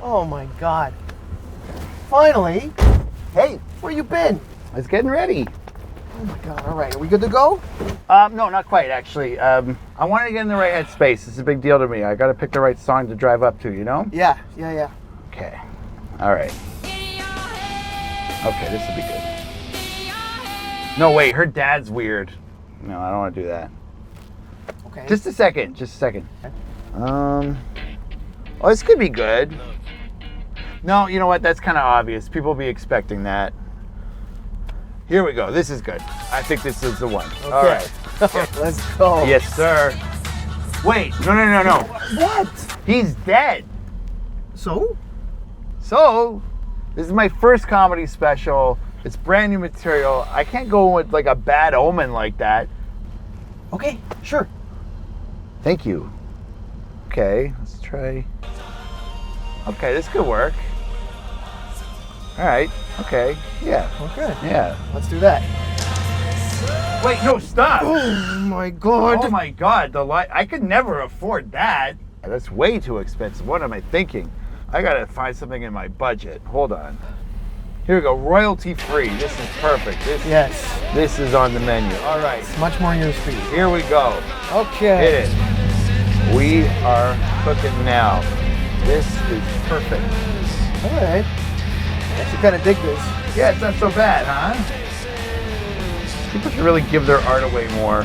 Oh my God. Finally. Hey, Where you been? I was getting ready. Oh my God. All right. Are we good to go? No, not quite, actually. I wanted to get in the right headspace. It's a big deal to me. I got to pick the right song to drive up to, you know? Yeah. Okay. All right. Okay, this will be good. No, wait. Her dad's weird. No, I don't want to do that. Okay. Just a second. Okay. Oh, this could be good. No, you know what? That's kind of obvious. People will be expecting that. Here we go. This is good. I think this is the one. Okay. All right. Let's go. Yes, sir. Wait. No. What? He's dead. So? So, this is my first comedy special. It's brand new material. I can't go with like a bad omen like that. Okay. Sure. Thank you. Okay, let's try. Okay, this could work. All right. Okay. Yeah. Okay. Yeah. Let's do that. Wait, no, stop. Oh my God. Oh my God, the light. I could never afford that. That's way too expensive. What am I thinking? I gotta find something in my budget. Hold on. Here we go, royalty free. This is perfect. Yes. This is on the menu. All right, It's much more your speed. here we go. Okay. Hit it. We are cooking now. This is perfect. All right. Actually kind of dig this. Yeah, it's not so bad, huh? People should really give their art away more.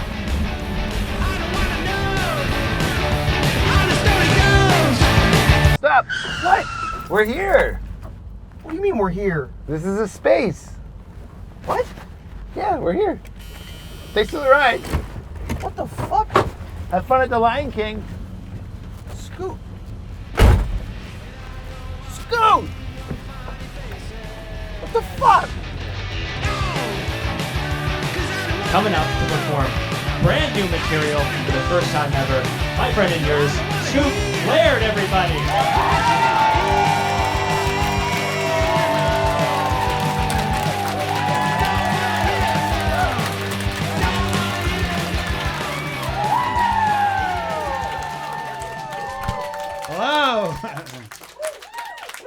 Stop! What? We're here. What do you mean we're here? This is a space. What? Yeah, we're here. Thanks for the ride. What the fuck? Have fun at the Lion King. Scoot. Scoot! What the fuck? Coming up to perform brand new material for the first time ever, my friend and yours, Scoot Laird, everybody. Hello.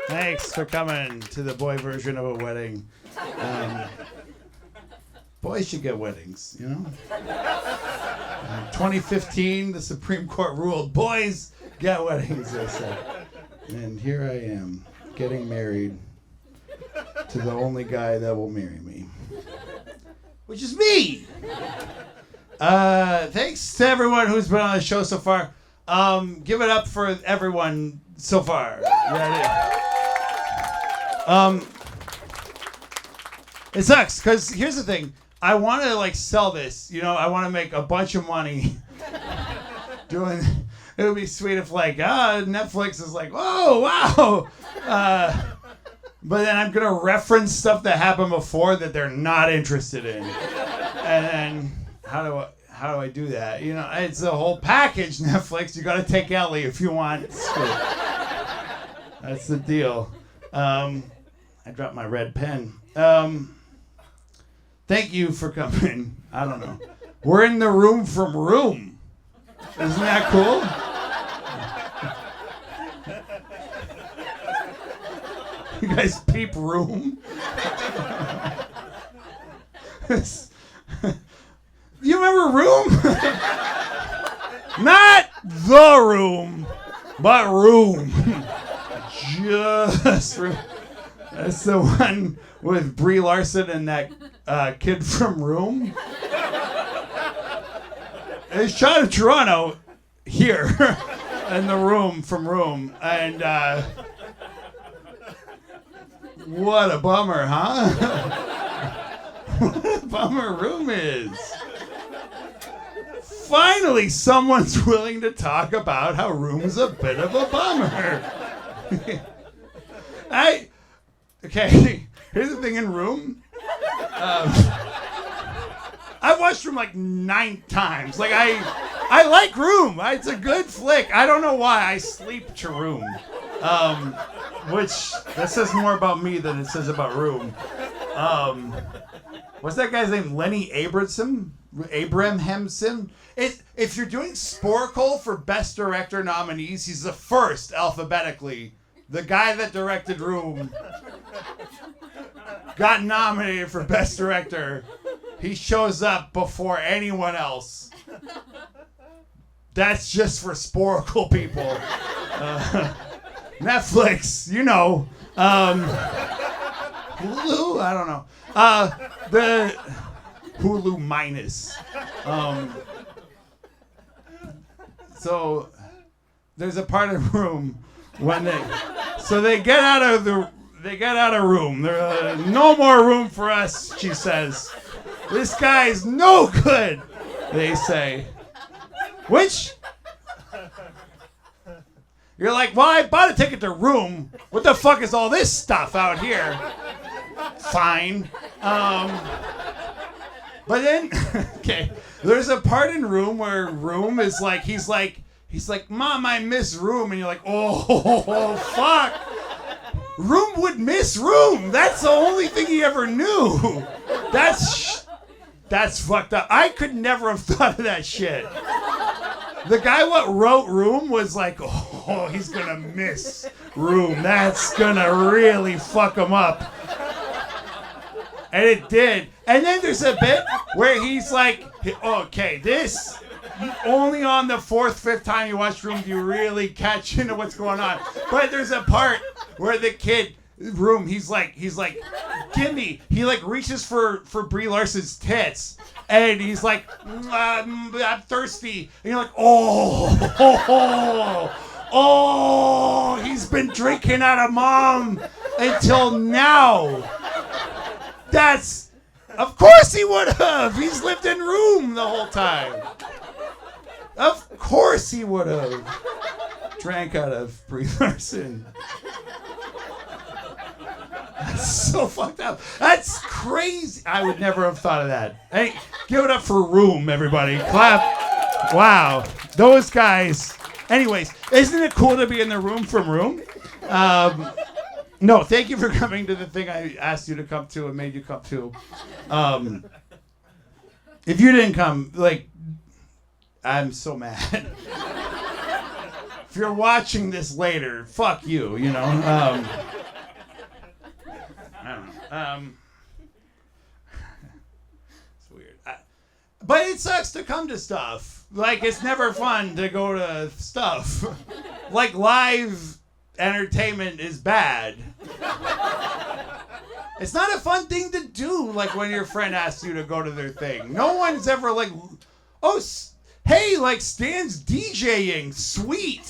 Thanks for coming to the boy version of a wedding. Boys should get weddings, you know? 2015, the Supreme Court ruled boys get weddings, they said. And here I am, getting married to the only guy that will marry me, which is me. Thanks to everyone who's been on the show so far. Give it up for everyone so far. Yeah, it sucks, because here's the thing. I want to like sell this, you know, I want to make a bunch of money doing, it would be sweet if like, Netflix is like, oh, wow. But then I'm going to reference stuff that happened before that they're not interested in. And then how do I do that? You know, it's a whole package, Netflix. You got to take Ellie if you want. That's the deal. I dropped my red pen. Thank you for coming. I don't know. We're in the room from Room. Isn't that cool? You guys peep Room? You remember Room? Not The Room, but Room. Just Room. That's the one with Brie Larson and that kid from Room. It's shot in Toronto, here, in the room from Room. And what a bummer, huh? What a bummer Room is. Finally, someone's willing to talk about how Room's a bit of a bummer. Okay, here's the thing in Room. I've watched Room like 9 times. Like I like Room. It's a good flick. I don't know why I sleep to Room. Which that says more about me than it says about Room. What's that guy's name? Lenny Abrahamson? If you're doing Sporkle for Best Director nominees, he's the first alphabetically the guy that directed Room got nominated for Best Director. He shows up before anyone else. That's just for sporkle people. Netflix, you know. Hulu, I don't know. The Hulu minus. So there's a part of Room when they get out of Room. There no more room for us, she says. This guy's no good, they say. Which you're like, well, I bought a ticket to Room. What the fuck is all this stuff out here? Fine. But then, okay, there's a part in Room where Room is like, he's like, Mom, I miss Room. And you're like, oh, fuck. Room would miss Room. That's the only thing he ever knew. That's fucked up. I could never have thought of that shit. The guy what wrote Room was like, oh, he's going to miss Room. That's going to really fuck him up. And it did. And then there's a bit where he's like, okay, this, only on the fourth, fifth time you watch Room do you really catch into what's going on. But there's a part where the kid, Room, he's like, gimme. He like reaches for Brie Larson's tits. And he's like, I'm thirsty. And you're like, oh, he's been drinking out of Mom until now. Of course he would have. He's lived in Room the whole time. Of course he would have drank out of Brie Larson. That's so fucked up. That's crazy. I would never have thought of that. Hey, give it up for Room, everybody. Clap. Wow. Those guys. Anyways, isn't it cool to be in the room from Room? No, thank you for coming to the thing I asked you to come to and made you come to. If you didn't come, like, I'm so mad. If you're watching this later, fuck you, you know. I don't know. It's weird. But it sucks to come to stuff. Like, it's never fun to go to stuff. Like, live entertainment is bad. It's not a fun thing to do, like when your friend asks you to go to their thing. No one's ever like, oh, hey, like Stan's DJing, sweet.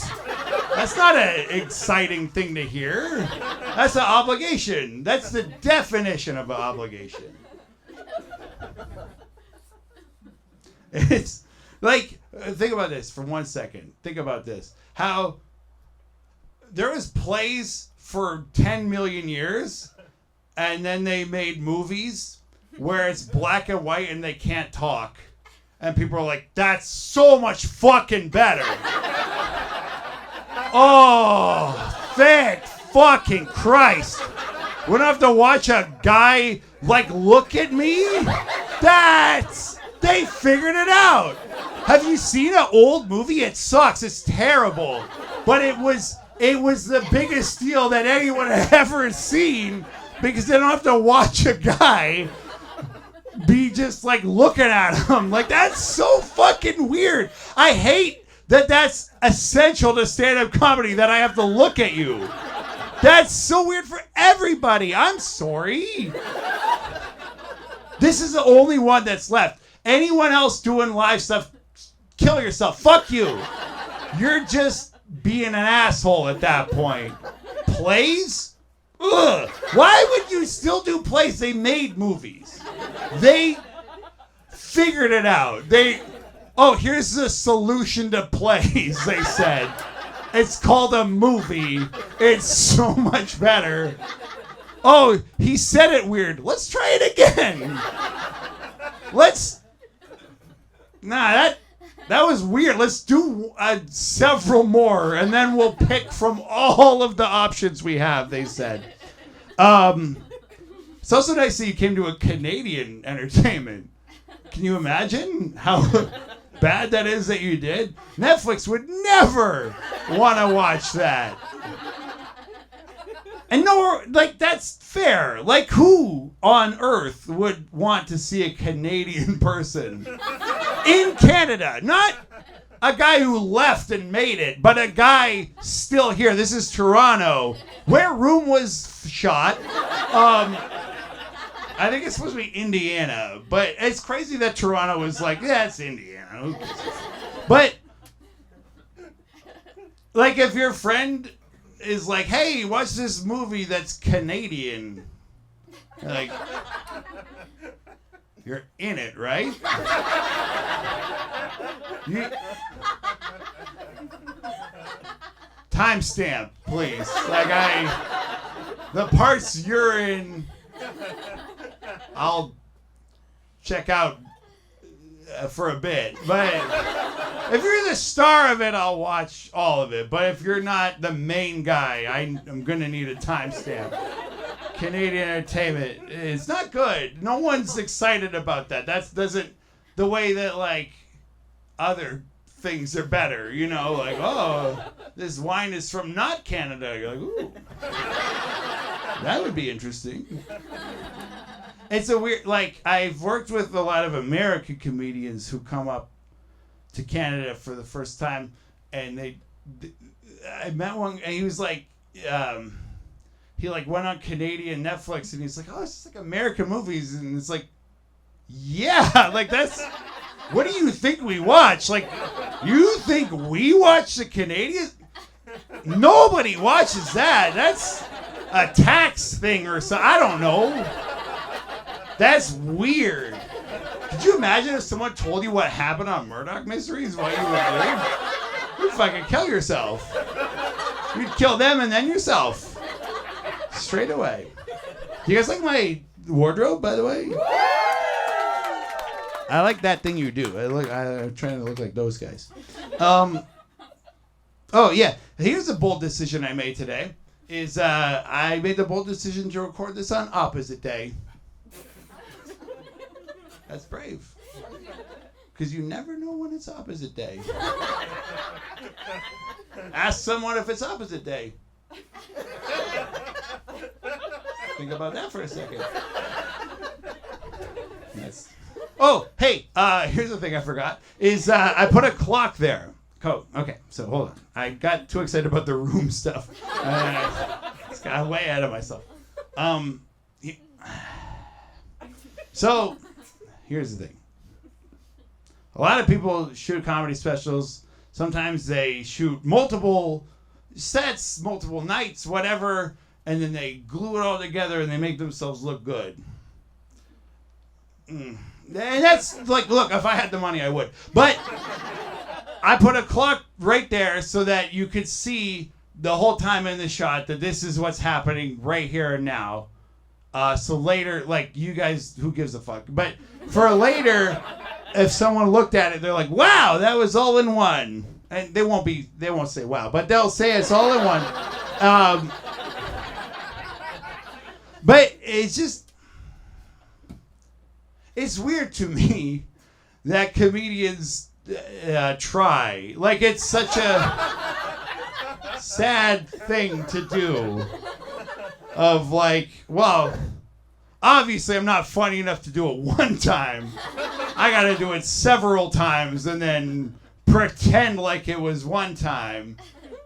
That's not an exciting thing to hear. That's an obligation. That's the definition of an obligation. It's like, think about this for 1 second. Think about this. How there was plays for 10 million years, and then they made movies where it's black and white and they can't talk. And people are like, that's so much fucking better. Oh, thank fucking Christ. We don't have to watch a guy, like, look at me. They figured it out. Have you seen an old movie? It sucks. It's terrible. But it was the biggest deal that anyone had ever seen because they don't have to watch a guy be just like looking at him. Like, that's so fucking weird. I hate that that's essential to stand-up comedy, that I have to look at you. That's so weird for everybody. I'm sorry. This is the only one that's left. Anyone else doing live stuff, kill yourself. Fuck you. You're just being an asshole at that point. Plays? Ugh. Why would you still do plays? They made movies. They figured it out. Here's the solution to plays, they said. It's called a movie. It's so much better. Oh, he said it weird. Let's try it again. That was weird. Let's do several more, and then we'll pick from all of the options we have, they said. It's also nice that you came to a Canadian entertainment. Can you imagine how bad that is that you did? Netflix would never want to watch that. And no, like, that's fair. Like, who on earth would want to see a Canadian person in Canada? Not a guy who left and made it, but a guy still here. This is Toronto, where Room was shot. I think it's supposed to be Indiana, but it's crazy that Toronto was like, yeah, it's Indiana. But, like, if your friend is like, hey, watch this movie that's Canadian, you're like, you're in it, right? Timestamp, please. Like, the parts you're in, I'll check out for a bit. But if you're the star of it, I'll watch all of it. But if you're not the main guy, I'm going to need a timestamp. Canadian entertainment is not good. No one's excited about that. That doesn't, the way that, like, other things are better, you know, like, oh, this wine is from not Canada. You're like, ooh, that would be interesting. It's a weird, like, I've worked with a lot of American comedians who come up to Canada for the first time, and I met one, and he was like, he like went on Canadian Netflix, and he's like, oh, it's just like American movies, and it's like, yeah, like, that's, what do you think we watch? Like, you think we watch the Canadian? Nobody watches that. That's a tax thing or something. I don't know. That's weird. Could you imagine if someone told you what happened on Murdoch Mysteries while you were there? You'd fucking kill yourself. You'd kill them and then yourself. Straight away. Do you guys like my wardrobe, by the way? I like that thing you do. I'm trying to look like those guys. Oh, yeah. Here's a bold decision I made today. I made the bold decision to record this on opposite day. That's brave. Because you never know when it's opposite day. Ask someone if it's opposite day. Think about that for a second. Yes. Oh, hey, here's the thing I forgot. I put a clock there. Okay, so hold on. I got too excited about the Room stuff. Just got way ahead of myself. So, here's the thing. A lot of people shoot comedy specials. Sometimes they shoot multiple sets, multiple nights, whatever, and then they glue it all together and they make themselves look good. And that's like, look, if I had the money, I would. But I put a clock right there so that you could see the whole time in the shot that this is what's happening right here and now. So later, like, you guys, who gives a fuck? But for later, if someone looked at it, they're like, wow, that was all in one. And they won't say wow, but they'll say it's all in one. But it's just, it's weird to me that comedians try. Like, it's such a sad thing to do. Of like, well, obviously I'm not funny enough to do it one time. I gotta do it several times and then pretend like it was one time.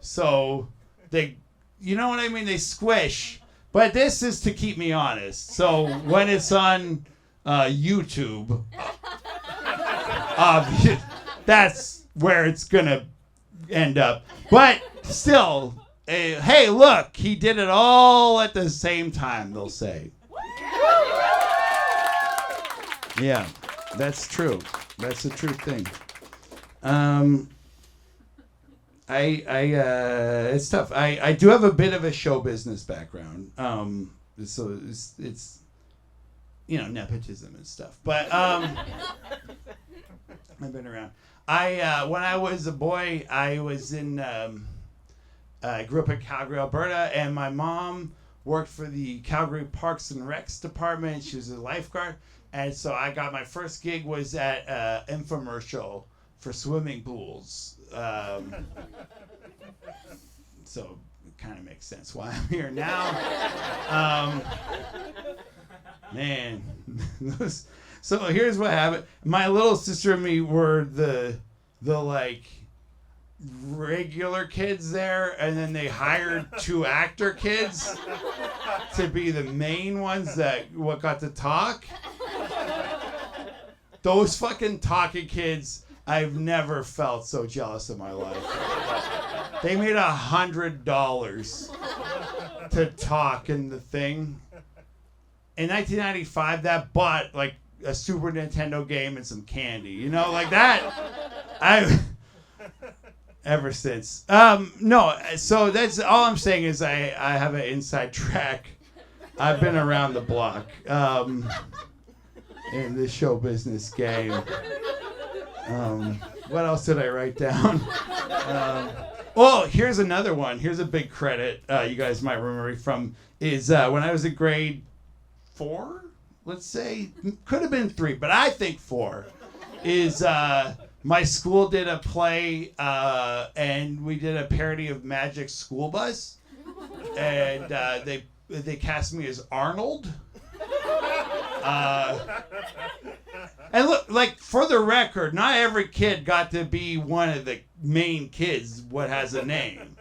So they, you know what I mean? They squish. But this is to keep me honest. So when it's on YouTube, that's where it's gonna end up. But still, hey, look, he did it all at the same time, they'll say. Yeah, that's true. That's a true thing. It's tough. I do have a bit of a show business background. So it's you know, nepotism and stuff. But I've been around. When I was a boy, I was in I grew up in Calgary, Alberta, and my mom worked for the Calgary Parks and Recs department. She was a lifeguard. And so I got my first gig was at infomercial for swimming pools. So kind of makes sense why I'm here now. Man, so here's what happened. My little sister and me were the like regular kids there, and then they hired 2 actor kids to be the main ones that got to talk. Those fucking talking kids, I've never felt so jealous in my life. They made $100 to talk in the thing. In 1995, that bought like a Super Nintendo game and some candy. You know, like that. Ever since. No, so that's all I'm saying is I have an inside track. I've been around the block in the show business game. What else did I write down? Oh, here's another one. Here's a big credit you guys might remember from is when I was in grade 4, let's say. Could have been 3, but I think 4. Is my school did a play and we did a parody of Magic School Bus. And they cast me as Arnold. And look, like, for the record, not every kid got to be one of the main kids what has a name.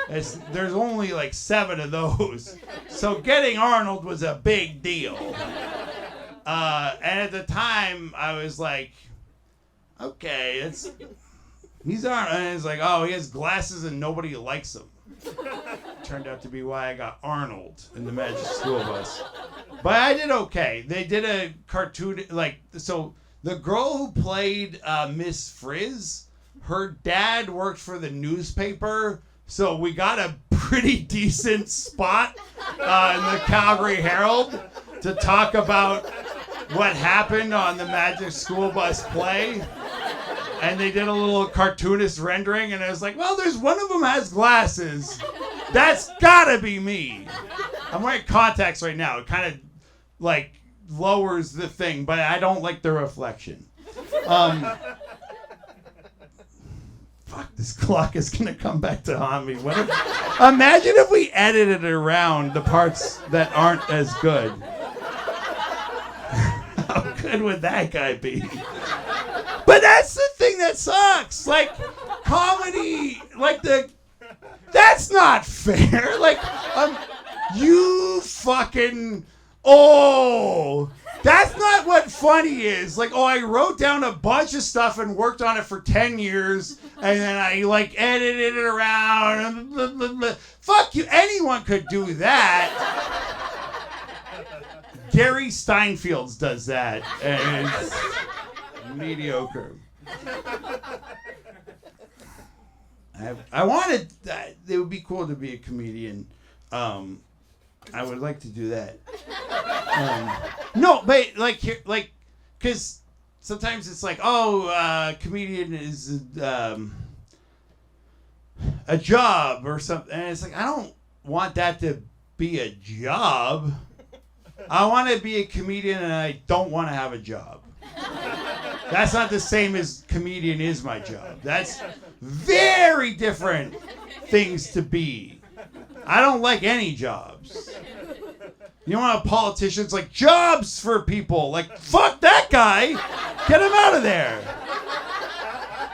There's only like 7 of those. So getting Arnold was a big deal. And at the time, I was like, okay, he's Arnold. And it's like, oh, he has glasses and nobody likes him. Turned out to be why I got Arnold in the Magic School Bus. But I did okay. They did a cartoon, like, so the girl who played Miss Frizz, her dad worked for the newspaper, so we got a pretty decent spot in the Calgary Herald to talk about what happened on the Magic School Bus play. And they did a little cartoonist rendering, and I was like, well, there's one of them has glasses. That's gotta be me. I'm wearing contacts right now. It kind of, like, lowers the thing, but I don't like the reflection. Fuck, this clock is gonna come back to haunt me. Imagine if we edited around the parts that aren't as good. How good would that guy be? But that's the thing that sucks. Like, comedy, like that's not fair. Like, you fucking, that's not what funny is. Like, I wrote down a bunch of stuff and worked on it for 10 years, and then I, like, edited it around. Blah, blah, blah. Fuck you. Anyone could do that. Gary Steinfeld does that, and it's mediocre. I wanted that. It would be cool to be a comedian. I would like to do that. No, but because sometimes it's like, comedian is a job or something, and it's like, I don't want that to be a job. I want to be a comedian, and I don't want to have a job. That's not the same as comedian is my job. That's very different things to be. I don't like any jobs. You want politicians like jobs for people. Like, fuck that guy. Get him out of there.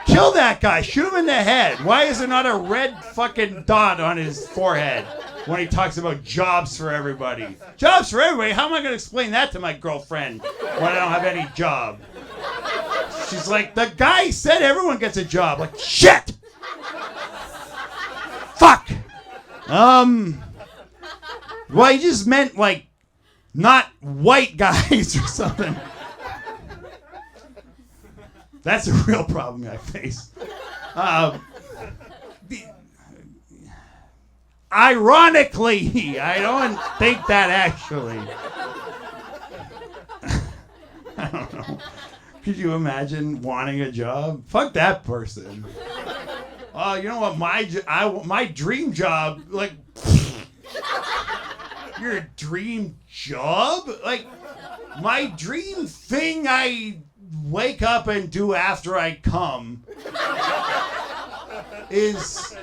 Kill that guy. Shoot him in the head. Why is there not a red fucking dot on his forehead when he talks about jobs for everybody? Jobs for everybody? How am I going to explain that to my girlfriend when I don't have any job? She's like, the guy said everyone gets a job. Like, shit! Fuck! Well, he just meant, like, not white guys or something. That's a real problem I face. Ironically, I don't think that actually. I don't know. Could you imagine wanting a job? Fuck that person. You know what? My dream job, like, your dream job? Like, my dream thing I wake up and do after I come is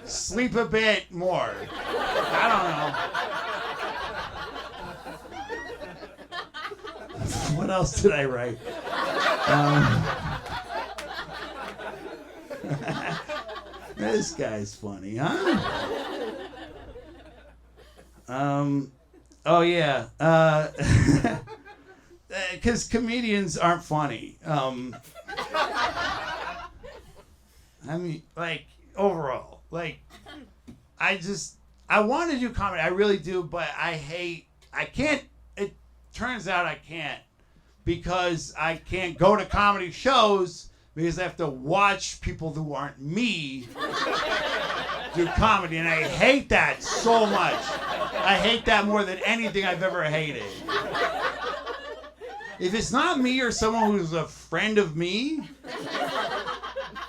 sleep a bit more. I don't know. What else did I write? This guy's funny, huh? Oh yeah. Because comedians aren't funny. I mean, like, overall, like, I want to do comedy. I really do, but I can't, it turns out I can't, because I can't go to comedy shows because I have to watch people who aren't me do comedy, and I hate that so much. I hate that more than anything I've ever hated. If it's not me or someone who's a friend of me,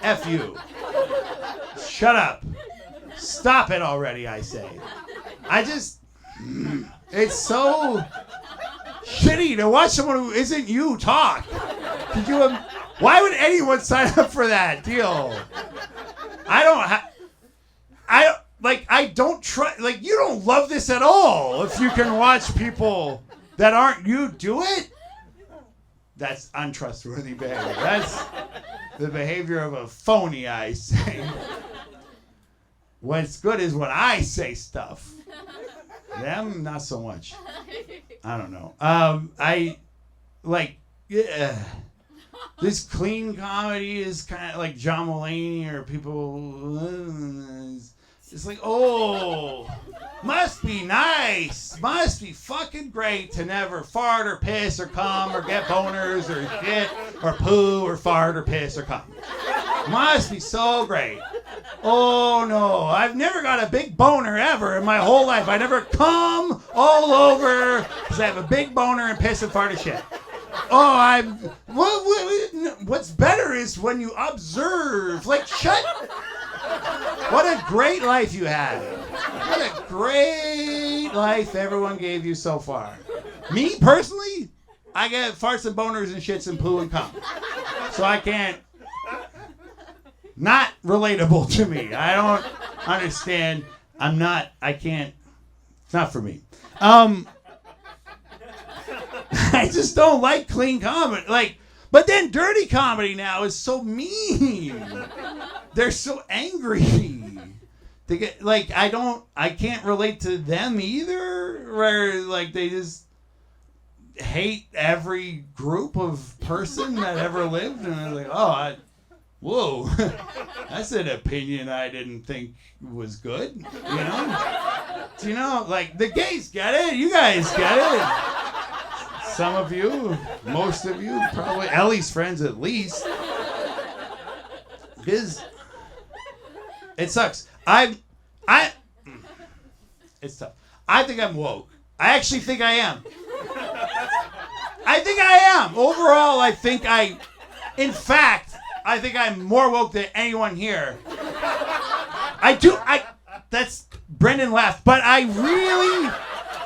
F you. Shut up. Stop it already, I say. It's so shitty to watch someone who isn't you talk. Why would anyone sign up for that deal? You don't love this at all if you can watch people that aren't you do it. That's untrustworthy behavior. That's the behavior of a phony, I say. What's good is when I say stuff. Them, not so much. I don't know. This clean comedy is kind of like John Mulaney or people. It's like, oh, must be nice. Must be fucking great to never fart or piss or cum or get boners or shit or poo or fart or piss or cum. Must be so great. Oh no, I've never got a big boner ever in my whole life. I never cum all over because I have a big boner and piss and fart and shit. What's better is when you observe. Like, what a great life you had. What a great life everyone gave you so far. Me, personally, I get farts and boners and shits and poo and cum. So I can't. Not relatable to me. I don't understand. I can't. It's not for me. I just don't like clean comedy. But then dirty comedy now is so mean. They're so angry. They get I can't relate to them either. Where they just hate every group of person that ever lived, and I'm like, whoa, that's an opinion I didn't think was good. The gays get it. You guys get it. Some of you, most of you, probably Ellie's friends at least. Because it sucks. It's tough. I think I'm woke. I actually think I am. Overall, in fact, I think I'm more woke than anyone here. That's Brendan laughed, but I really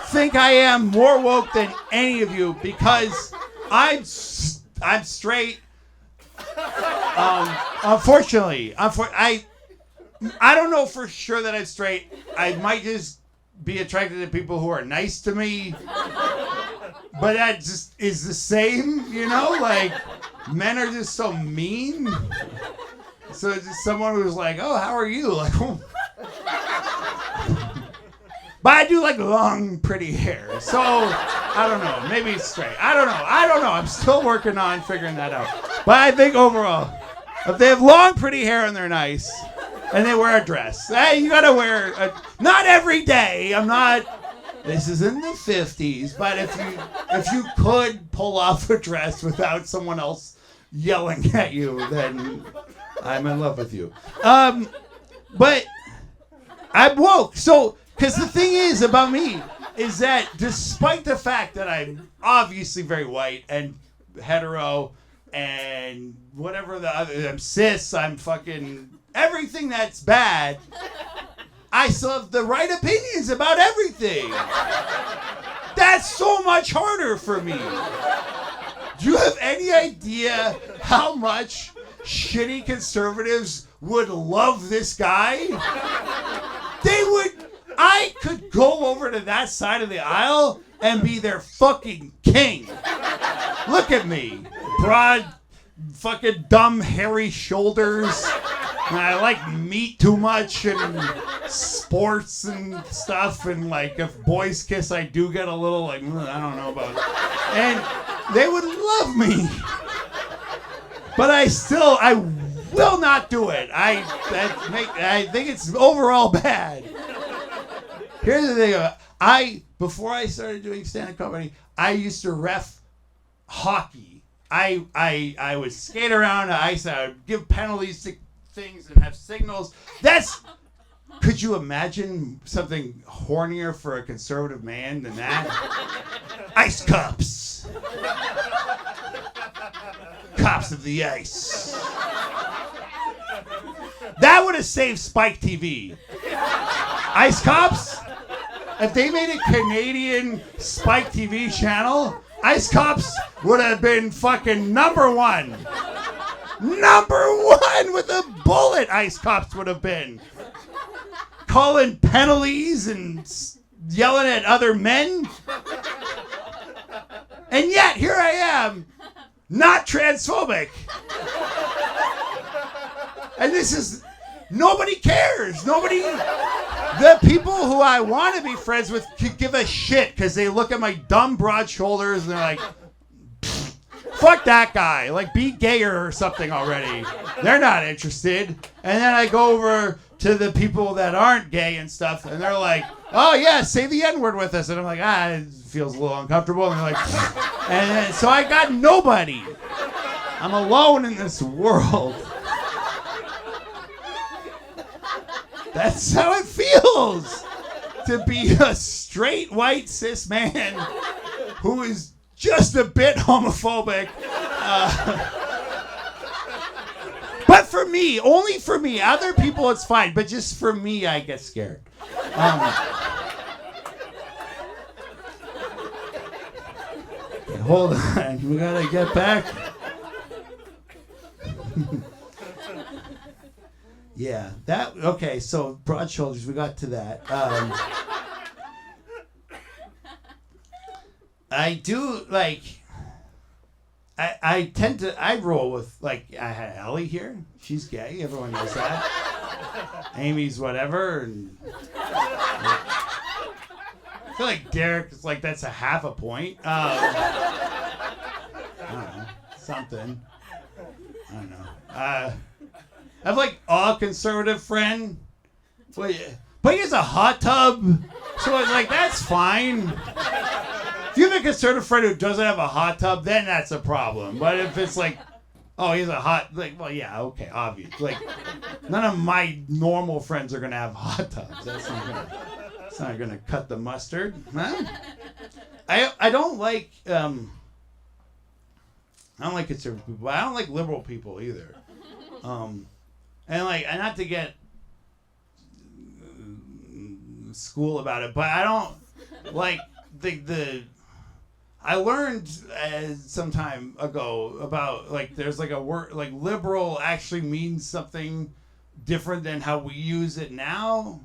think I am more woke than any of you because I'm straight. Unfortunately, I don't know for sure that I'm straight. I might just be attracted to people who are nice to me, but that just is the same, men are just so mean. So it's just someone who's like, oh, how are you? But I do like long, pretty hair. So, I don't know. Maybe it's straight. I don't know. I'm still working on figuring that out. But I think overall, if they have long, pretty hair and they're nice, and they wear a dress, you gotta wear not every day. This is in the 50s, but if you could pull off a dress without someone else yelling at you, then I'm in love with you. But I'm woke. So, because the thing is about me is that despite the fact that I'm obviously very white and hetero and whatever I'm cis, I'm fucking everything that's bad, I still have the right opinions about everything. That's so much harder for me. Do you have any idea how much shitty conservatives would love this guy. I could go over to that side of the aisle and be their fucking king. Look at me. Broad, fucking dumb, hairy shoulders. And I like meat too much and sports and stuff. And like if boys kiss, I do get a little like, I don't know about it. And they would love me. But I will not do it. I think it's overall bad. Here's the thing. Before I started doing stand-up comedy, I used to ref hockey. I would skate around the ice. I would give penalties to things and have signals. Could you imagine something hornier for a conservative man than that? Ice cups. Cops of the ice. That would have saved Spike TV. Ice Cops? If they made a Canadian Spike TV channel, Ice Cops would have been fucking number one. Number one with a bullet, Ice Cops would have been. Calling penalties and yelling at other men. And yet, here I am, not transphobic. And nobody cares. The people who I want to be friends with could give a shit because they look at my dumb broad shoulders and they're like, fuck that guy. Like, be gayer or something already. They're not interested. And then I go over to the people that aren't gay and stuff, and they're like, oh yeah, say the N-word with us. And I'm like, it feels a little uncomfortable. And they're like, and so I got nobody. I'm alone in this world. That's how it feels to be a straight white cis man who is just a bit homophobic. But for me, only for me. Other people, it's fine. But just for me, I get scared. Hold on. We gotta get back. Yeah, okay, so broad shoulders, we got to that. I do, like, I roll with, like, I had Ellie here. She's gay, everyone knows that. Amy's whatever, and I feel like Derek is like, that's a half a point. I don't know, something. I don't know. I have like a conservative friend, but he has a hot tub, so it's like, that's fine. If you have a conservative friend who doesn't have a hot tub, then that's a problem. But if it's like, oh, he's a hot, like, well, yeah, okay, obvious. Like, none of my normal friends are gonna have hot tubs. That's not gonna cut the mustard. Huh? I don't like conservative people. I don't like liberal people either. And like, and not to get school about it, but I don't like I learned some time ago about like there's like a word like liberal actually means something different than how we use it now.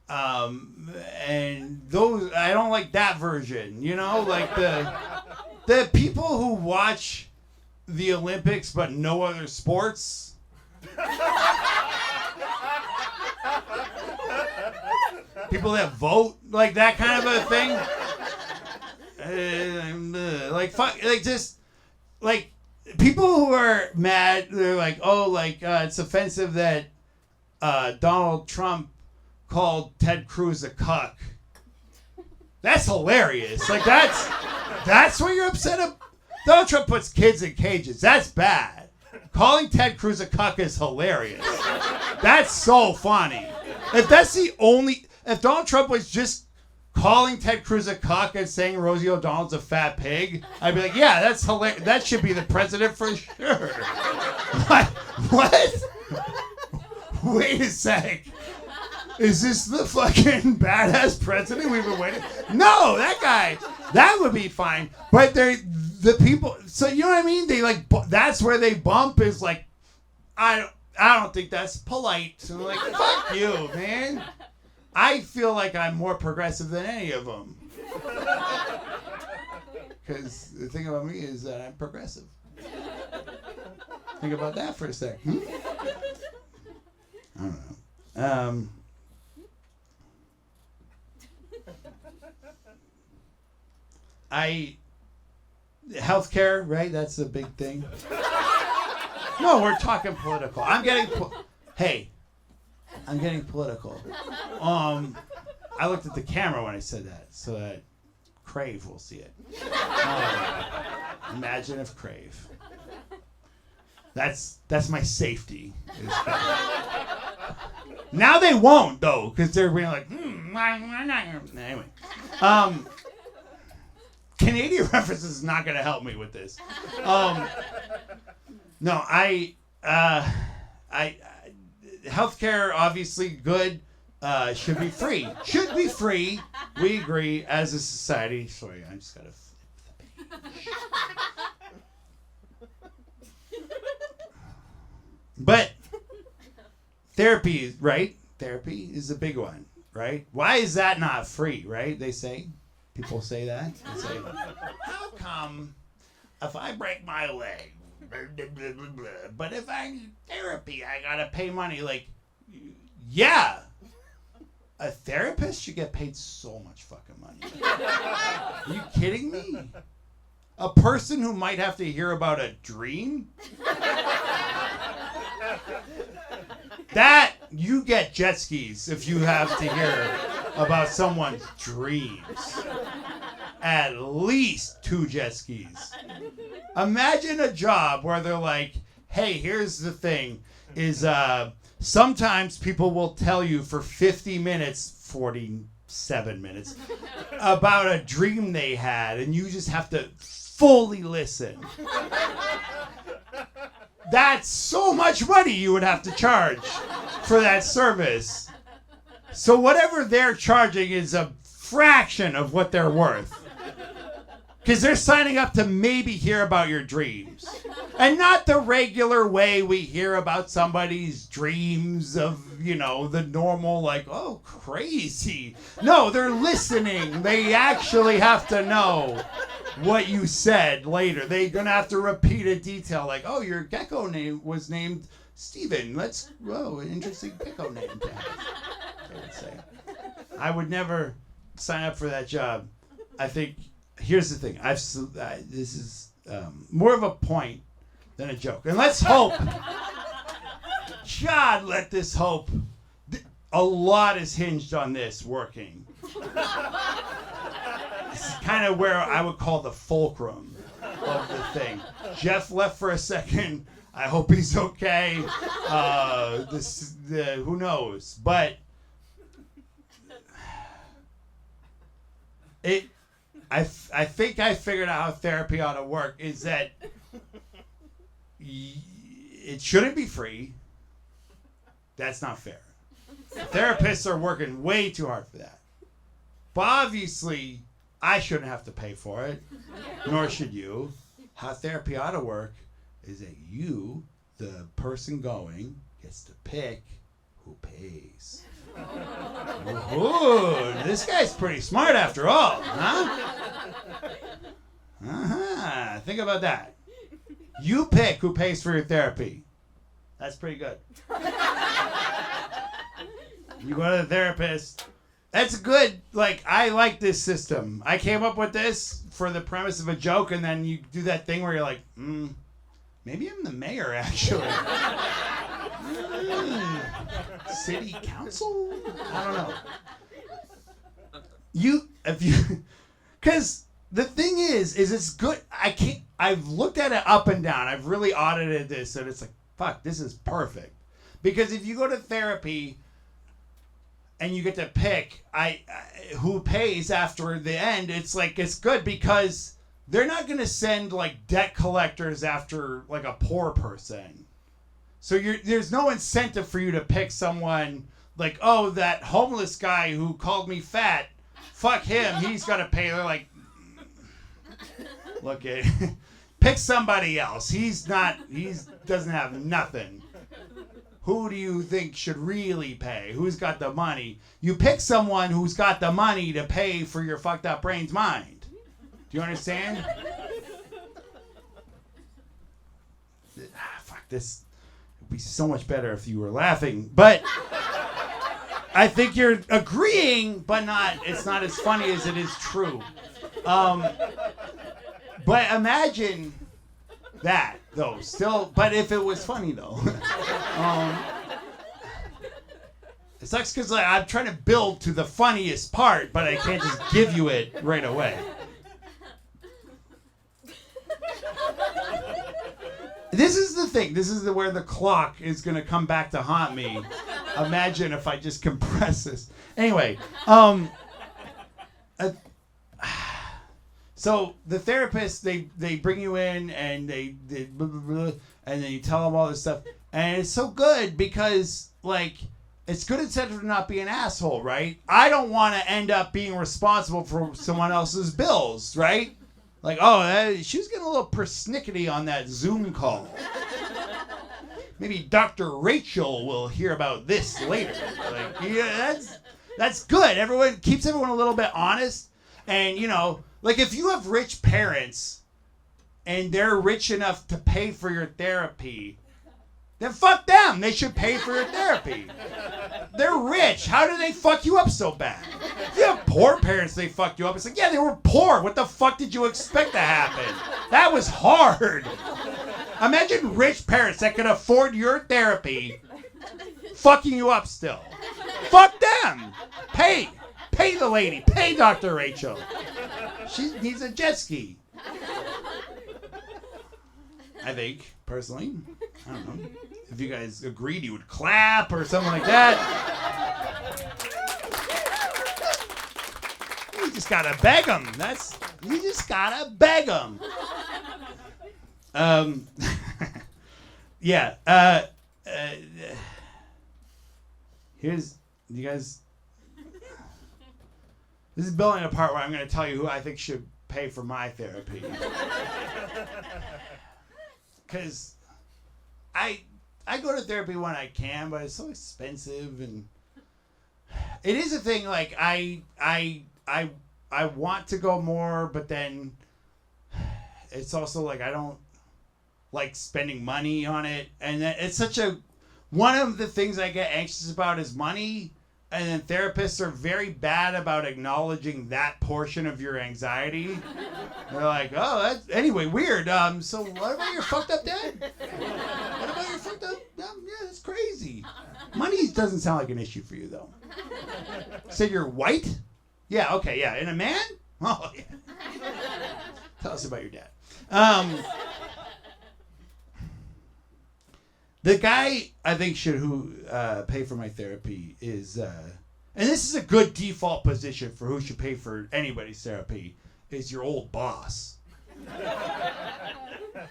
And those, I don't like that version, you know, like the people who watch the Olympics but no other sports. People that vote, like that kind of a thing. Like fuck, like just like people who are mad. They're like, oh, like it's offensive that Donald Trump called Ted Cruz a cuck. That's hilarious. Like that's what you're upset about. Donald Trump puts kids in cages. That's bad. Calling Ted Cruz a cuck is hilarious. That's so funny. If Donald Trump was just calling Ted Cruz a cuck and saying Rosie O'Donnell's a fat pig, I'd be like, yeah, that's hilarious. That should be the president for sure. What? Wait a sec. Is this the fucking badass president we've been waiting? No, that guy, that would be fine. But the people, so you know what I mean? They like, that's where they bump is like, I don't think that's polite. So I'm like, fuck you, man. I feel like I'm more progressive than any of them. Because the thing about me is that I'm progressive. Think about that for a sec. I don't know. Healthcare, right? That's a big thing. No, we're talking political. I'm getting political. I looked at the camera when I said that, so that Crave will see it. Imagine if Crave. That's my safety. Now they won't though, because they're being like, anyway. Canadian reference is not going to help me with this. No, healthcare obviously good. Should be free. Should be free. We agree as a society. Sorry, I just gotta flip the page. But therapy, right? Therapy is a big one, right? Why is that not free, right? They say. People say that. They say, how come if I break my leg, but if I need therapy, I gotta pay money? Like, yeah. A therapist should get paid so much fucking money. Are you kidding me? A person who might have to hear about a dream? That, you get jet skis if you have to hear about someone's dreams. At least 2 jet skis. Imagine a job where they're like, hey, here's the thing, is sometimes people will tell you for 50 minutes, 47 minutes, about a dream they had, and you just have to fully listen. That's so much money you would have to charge for that service. So whatever they're charging is a fraction of what they're worth. Because they're signing up to maybe hear about your dreams. And not the regular way we hear about somebody's dreams of, you know, the normal, like, oh, crazy. No, they're listening. They actually have to know what you said later. They're going to have to repeat a detail like, oh, your gecko name was named Steven. An interesting gecko name to have, I would say. I would never sign up for that job. I think, here's the thing. This is more of a point than a joke. And let's hope, God, let this hope. A lot is hinged on this working. This is kind of where I would call the fulcrum of the thing. Jeff left for a second. I hope he's okay. Who knows? But I think I figured out how therapy ought to work. Is that it shouldn't be free. That's not fair. Therapists are working way too hard for that. But obviously, I shouldn't have to pay for it, nor should you. How therapy ought to work is that you, the person going, gets to pick who pays. Ooh, this guy's pretty smart after all, huh? Uh-huh. Think about that. You pick who pays for your therapy. That's pretty good. You go to the therapist. That's good. Like, I like this system. I came up with this for the premise of a joke, and then you do that thing where you're like, maybe I'm the mayor, actually. City council? I don't know. Because the thing is it's good. I've looked at it up and down. I've really audited this, and it's like, fuck, this is perfect. Because if you go to therapy and you get to pick who pays after the end, it's like, it's good because they're not going to send like debt collectors after like a poor person. So there's no incentive for you to pick someone like, oh, that homeless guy who called me fat, fuck him, he's got to pay. They're like, look at pick somebody else. He doesn't have nothing. who do you think should really pay? Who's got the money? You pick someone who's got the money to pay for your fucked up brain's mind. Do you understand? Fuck this. It'd be so much better if you were laughing. But I think you're agreeing, but it's not as funny as it is true. But imagine that, though. Still, but if it was funny, though. It sucks because I'm trying to build to the funniest part, but I can't just give you it right away. This is the thing. This is where the clock is going to come back to haunt me. Imagine if I just compress this. Anyway, so the therapist, they bring you in and they blah, blah, blah, and then you tell them all this stuff. And it's so good because, like, it's good incentive to not be an asshole, right? I don't want to end up being responsible for someone else's bills, right? Like, she was getting a little persnickety on that Zoom call. Maybe Dr. Rachel will hear about this later. Like, yeah, that's good. Everyone keeps everyone a little bit honest. And, you know, like if you have rich parents and they're rich enough to pay for your therapy, then fuck them. They should pay for your therapy. They're rich. How do they fuck you up so bad? If you have poor parents, they fuck you up. It's like, yeah, they were poor. What the fuck did you expect to happen? That was hard. Imagine rich parents that could afford your therapy fucking you up still. Fuck them. Pay the lady. Pay Dr. Rachel. She needs a jet ski. I think, personally. I don't know. If you guys agreed, you would clap or something like that. You just gotta beg them. You just gotta beg them. Yeah. Here's, you guys. This is building a part where I'm going to tell you who I think should pay for my therapy. Because I go to therapy when I can, but it's so expensive, and it is a thing. Like I want to go more, but then it's also like I don't like spending money on it, and it's such a one of the things I get anxious about is money, and then therapists are very bad about acknowledging that portion of your anxiety. They're like, oh, that's anyway weird. So what about your fucked up dad? What about your fucked up? Yeah, that's crazy. Money doesn't sound like an issue for you though. So you're white? Yeah, okay, yeah. And a man? Oh yeah. Tell us about your dad. The guy I think who pay for my therapy is, and this is a good default position for who should pay for anybody's therapy, is your old boss.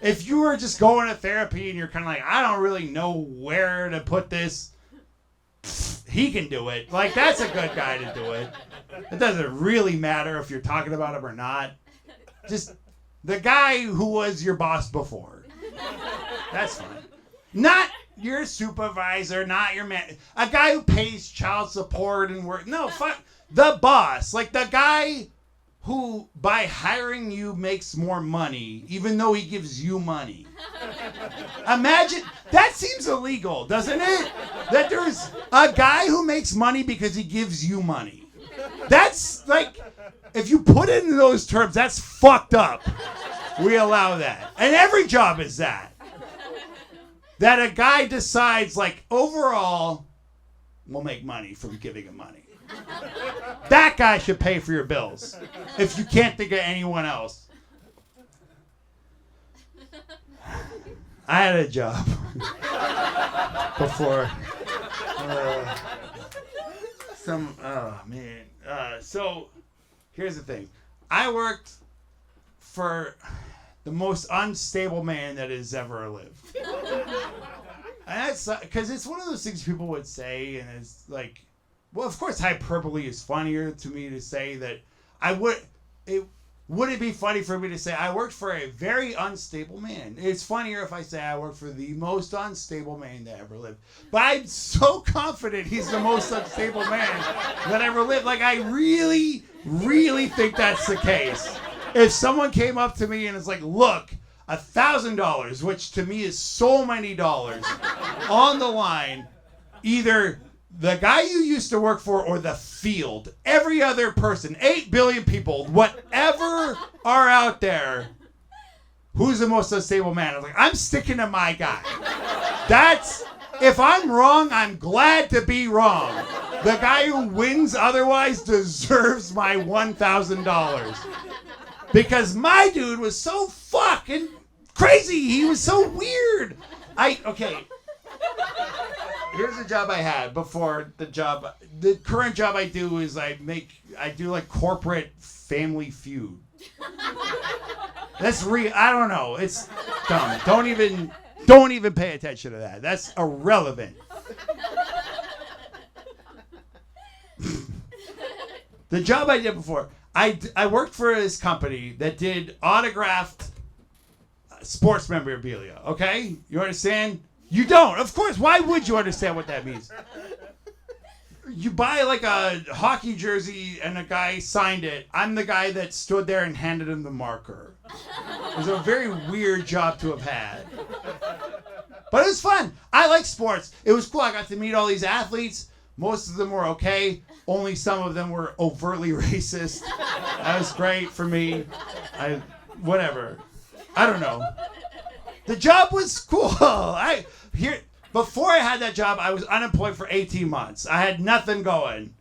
If you were just going to therapy and you're kind of like, I don't really know where to put this, he can do it. Like, that's a good guy to do it. It doesn't really matter if you're talking about him or not. Just the guy who was your boss before. That's fine. Not your supervisor, not your man. A guy who pays child support and work. No, fuck. The boss. Like the guy who, by hiring you, makes more money, even though he gives you money. Imagine. That seems illegal, doesn't it? That there's a guy who makes money because he gives you money. That's like, if you put it in those terms, that's fucked up. We allow that. And every job is that. That a guy decides, like, overall, we'll make money from giving him money. That guy should pay for your bills. If you can't think of anyone else. I had a job before. So, here's the thing. I worked for the most unstable man that has ever lived. And that's because it's one of those things people would say, and it's like, well, of course, hyperbole is funnier to me to say that would it be funny for me to say I worked for a very unstable man? It's funnier if I say I worked for the most unstable man that ever lived. But I'm so confident he's the most unstable man that ever lived. Like, I really, really think that's the case. If someone came up to me and is like, look, $1,000, which to me is so many dollars, on the line, either the guy you used to work for or the field, every other person, 8 billion people, whatever are out there, who's the most unstable man? I'm like, I'm sticking to my guy. If I'm wrong, I'm glad to be wrong. The guy who wins otherwise deserves my $1,000. Because my dude was so fucking crazy. He was so weird. Okay. Here's the job I had before the job. The current job I do is I do like corporate Family Feud. That's I don't know. It's dumb. Don't even pay attention to that. That's irrelevant. The job I did before, I worked for this company that did autographed sports memorabilia. Okay, you understand? You don't. Of course. Why would you understand what that means? You buy like a hockey jersey and a guy signed it. I'm the guy that stood there and handed him the marker. It was a very weird job to have had. But it was fun. I like sports. It was cool. I got to meet all these athletes. Most of them were okay. Only some of them were overtly racist. That was great for me. Whatever. I don't know. The job was cool. Before I had that job, I was unemployed for 18 months. I had nothing going.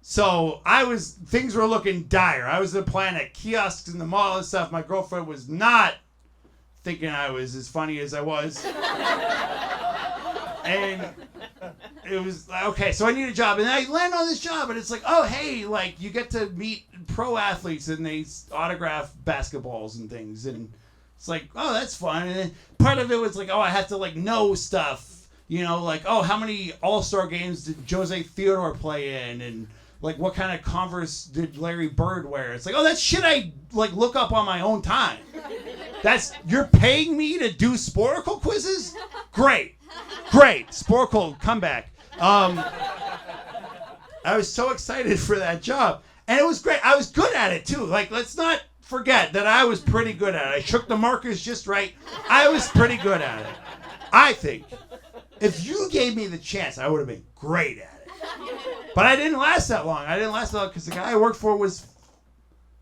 So things were looking dire. I was playing at kiosks in the mall and stuff. My girlfriend was not thinking I was as funny as I was. And it was, okay, so I need a job. And I land on this job, and it's like, oh, hey, like, you get to meet pro athletes, and they autograph basketballs and things. And it's like, oh, that's fun. And then part of it was like, oh, I have to, like, know stuff. You know, like, oh, how many All-Star games did Jose Theodore play in? And, like, what kind of Converse did Larry Bird wear? It's like, oh, that's shit I, like, look up on my own time. You're paying me to do Sporticle quizzes? Great. Sporticle, come back. I was so excited for that job. And it was great. I was good at it, too. Like, let's not forget that I was pretty good at it. I shook the markers just right. I was pretty good at it. I think. If you gave me the chance, I would have been great at it. But I didn't last that long. Because the guy I worked for was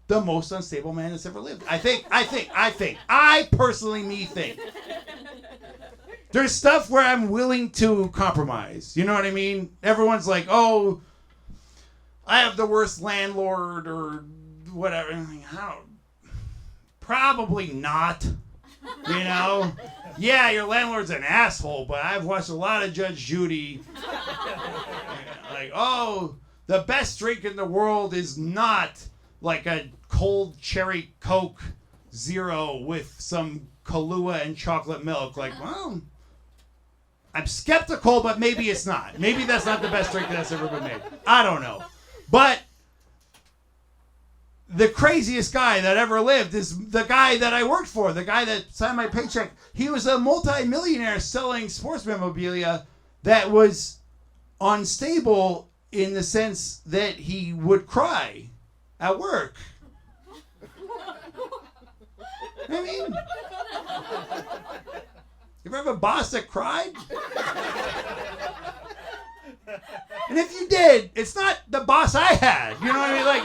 the most unstable man that's ever lived. I personally think. There's stuff where I'm willing to compromise. You know what I mean? Everyone's like, oh, I have the worst landlord or whatever. And I'm like, how? Probably not. You know? Yeah, your landlord's an asshole, but I've watched a lot of Judge Judy. Like, oh, the best drink in the world is not like a cold cherry Coke Zero with some Kahlua and chocolate milk. Like, well, I'm skeptical, but maybe it's not. Maybe that's not the best drink that's ever been made. I don't know. But the craziest guy that ever lived is the guy that I worked for, the guy that signed my paycheck. He was a multi-millionaire selling sports memorabilia that was unstable in the sense that he would cry at work. I mean, you ever have a boss that cried? And if you did, it's not the boss I had. You know what I mean? Like,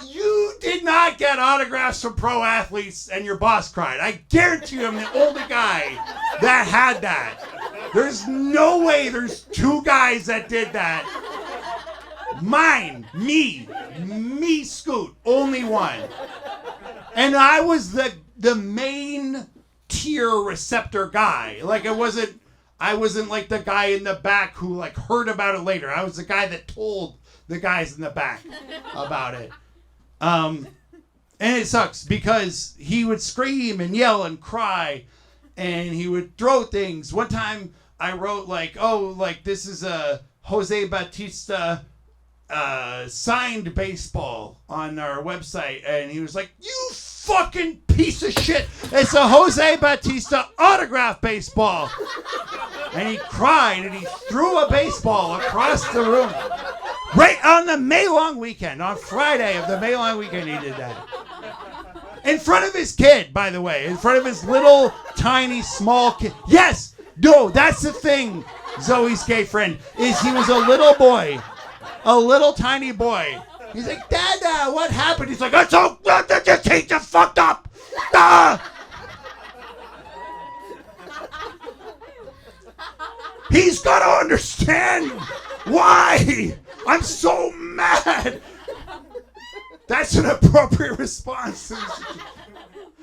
you did not get autographs from pro athletes and your boss cried. I guarantee you I'm the only guy that had that. There's no way there's two guys that did that. Me, Scoot, only one. And I was the main tier receptor guy. Like, I wasn't like the guy in the back who like heard about it later. I was the guy that told the guys in the back about it. And it sucks because he would scream and yell and cry and he would throw things. One time I wrote like, oh, like this is a Jose Bautista signed baseball on our website, and he was like, "You fucking piece of shit! It's a Jose Bautista autograph baseball!" And he cried, and he threw a baseball across the room. Right on the May long weekend, on Friday of the May long weekend, he did that. In front of his kid, by the way, in front of his little, tiny, small kid. Yes! No, that's the thing, Zoe's gay friend, is he was a little boy. A little tiny boy. He's like, Dada, what happened? He's like, it's so good that your teeth are fucked up. Ah! He's got to understand why I'm so mad. That's an appropriate response.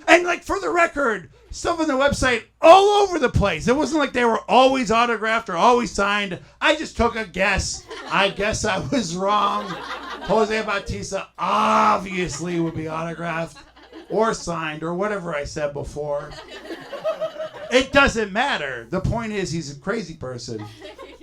And like, for the record, stuff on the website all over the place. It wasn't like they were always autographed or always signed. I just took a guess. I guess I was wrong. Jose Bautista obviously would be autographed or signed or whatever I said before. It doesn't matter. The point is, he's a crazy person.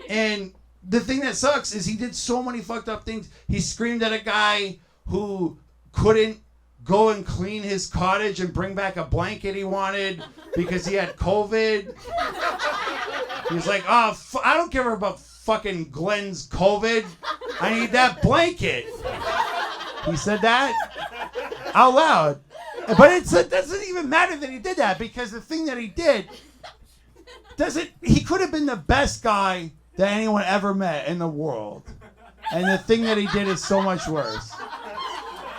And the thing that sucks is he did so many fucked up things. He screamed at a guy who couldn't go and clean his cottage and bring back a blanket he wanted because he had COVID. He's like, oh, I don't care about fucking Glenn's COVID. I need that blanket. He said that out loud. But it doesn't even matter that he did that, because the thing that he did he could have been the best guy that anyone ever met in the world. And the thing that he did is so much worse.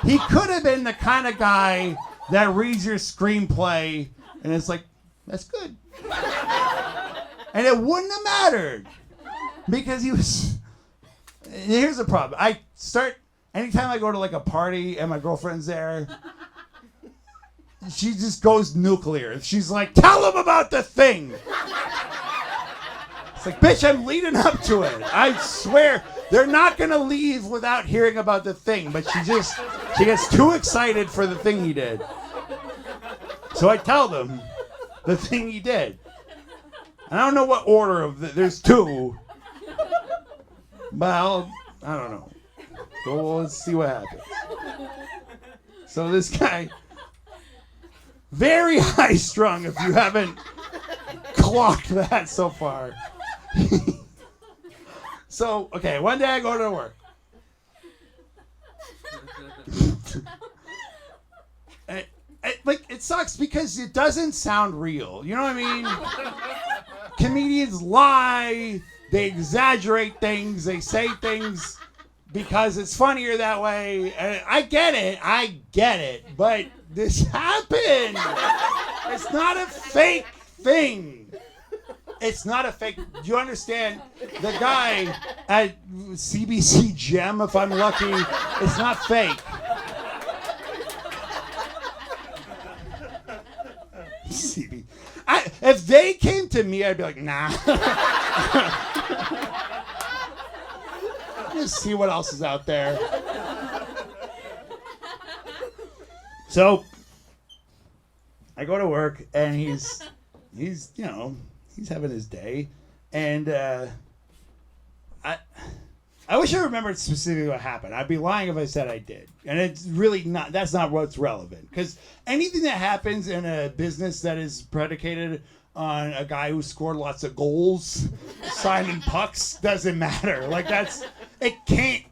He could have been the kind of guy that reads your screenplay and it's like, that's good. And it wouldn't have mattered because he was... Here's the problem. Anytime I go to like a party and my girlfriend's there, she just goes nuclear. She's like, tell him about the thing. It's like, bitch, I'm leading up to it. I swear, they're not going to leave without hearing about the thing. But she gets too excited for the thing he did. So I tell them the thing he did. And I don't know what order of there's two. But I don't know. So let's see what happens. So this guy, very high strung if you haven't clocked that so far. So, okay, one day I go to work. It sucks because it doesn't sound real. You know what I mean? Comedians lie, they exaggerate things, they say things because it's funnier that way. And I get it, but this happened. It's not a fake thing. It's not a fake. Do you understand? The guy at CBC Gem, if I'm lucky, it's not fake. CB. If they came to me, I'd be like, nah. Just see what else is out there. So I go to work and he's having his day, and I wish I remembered specifically what happened. I'd be lying if I said I did, and it's really not. That's not what's relevant, because anything that happens in a business that is predicated on a guy who scored lots of goals, signing pucks, doesn't matter. Like it can't.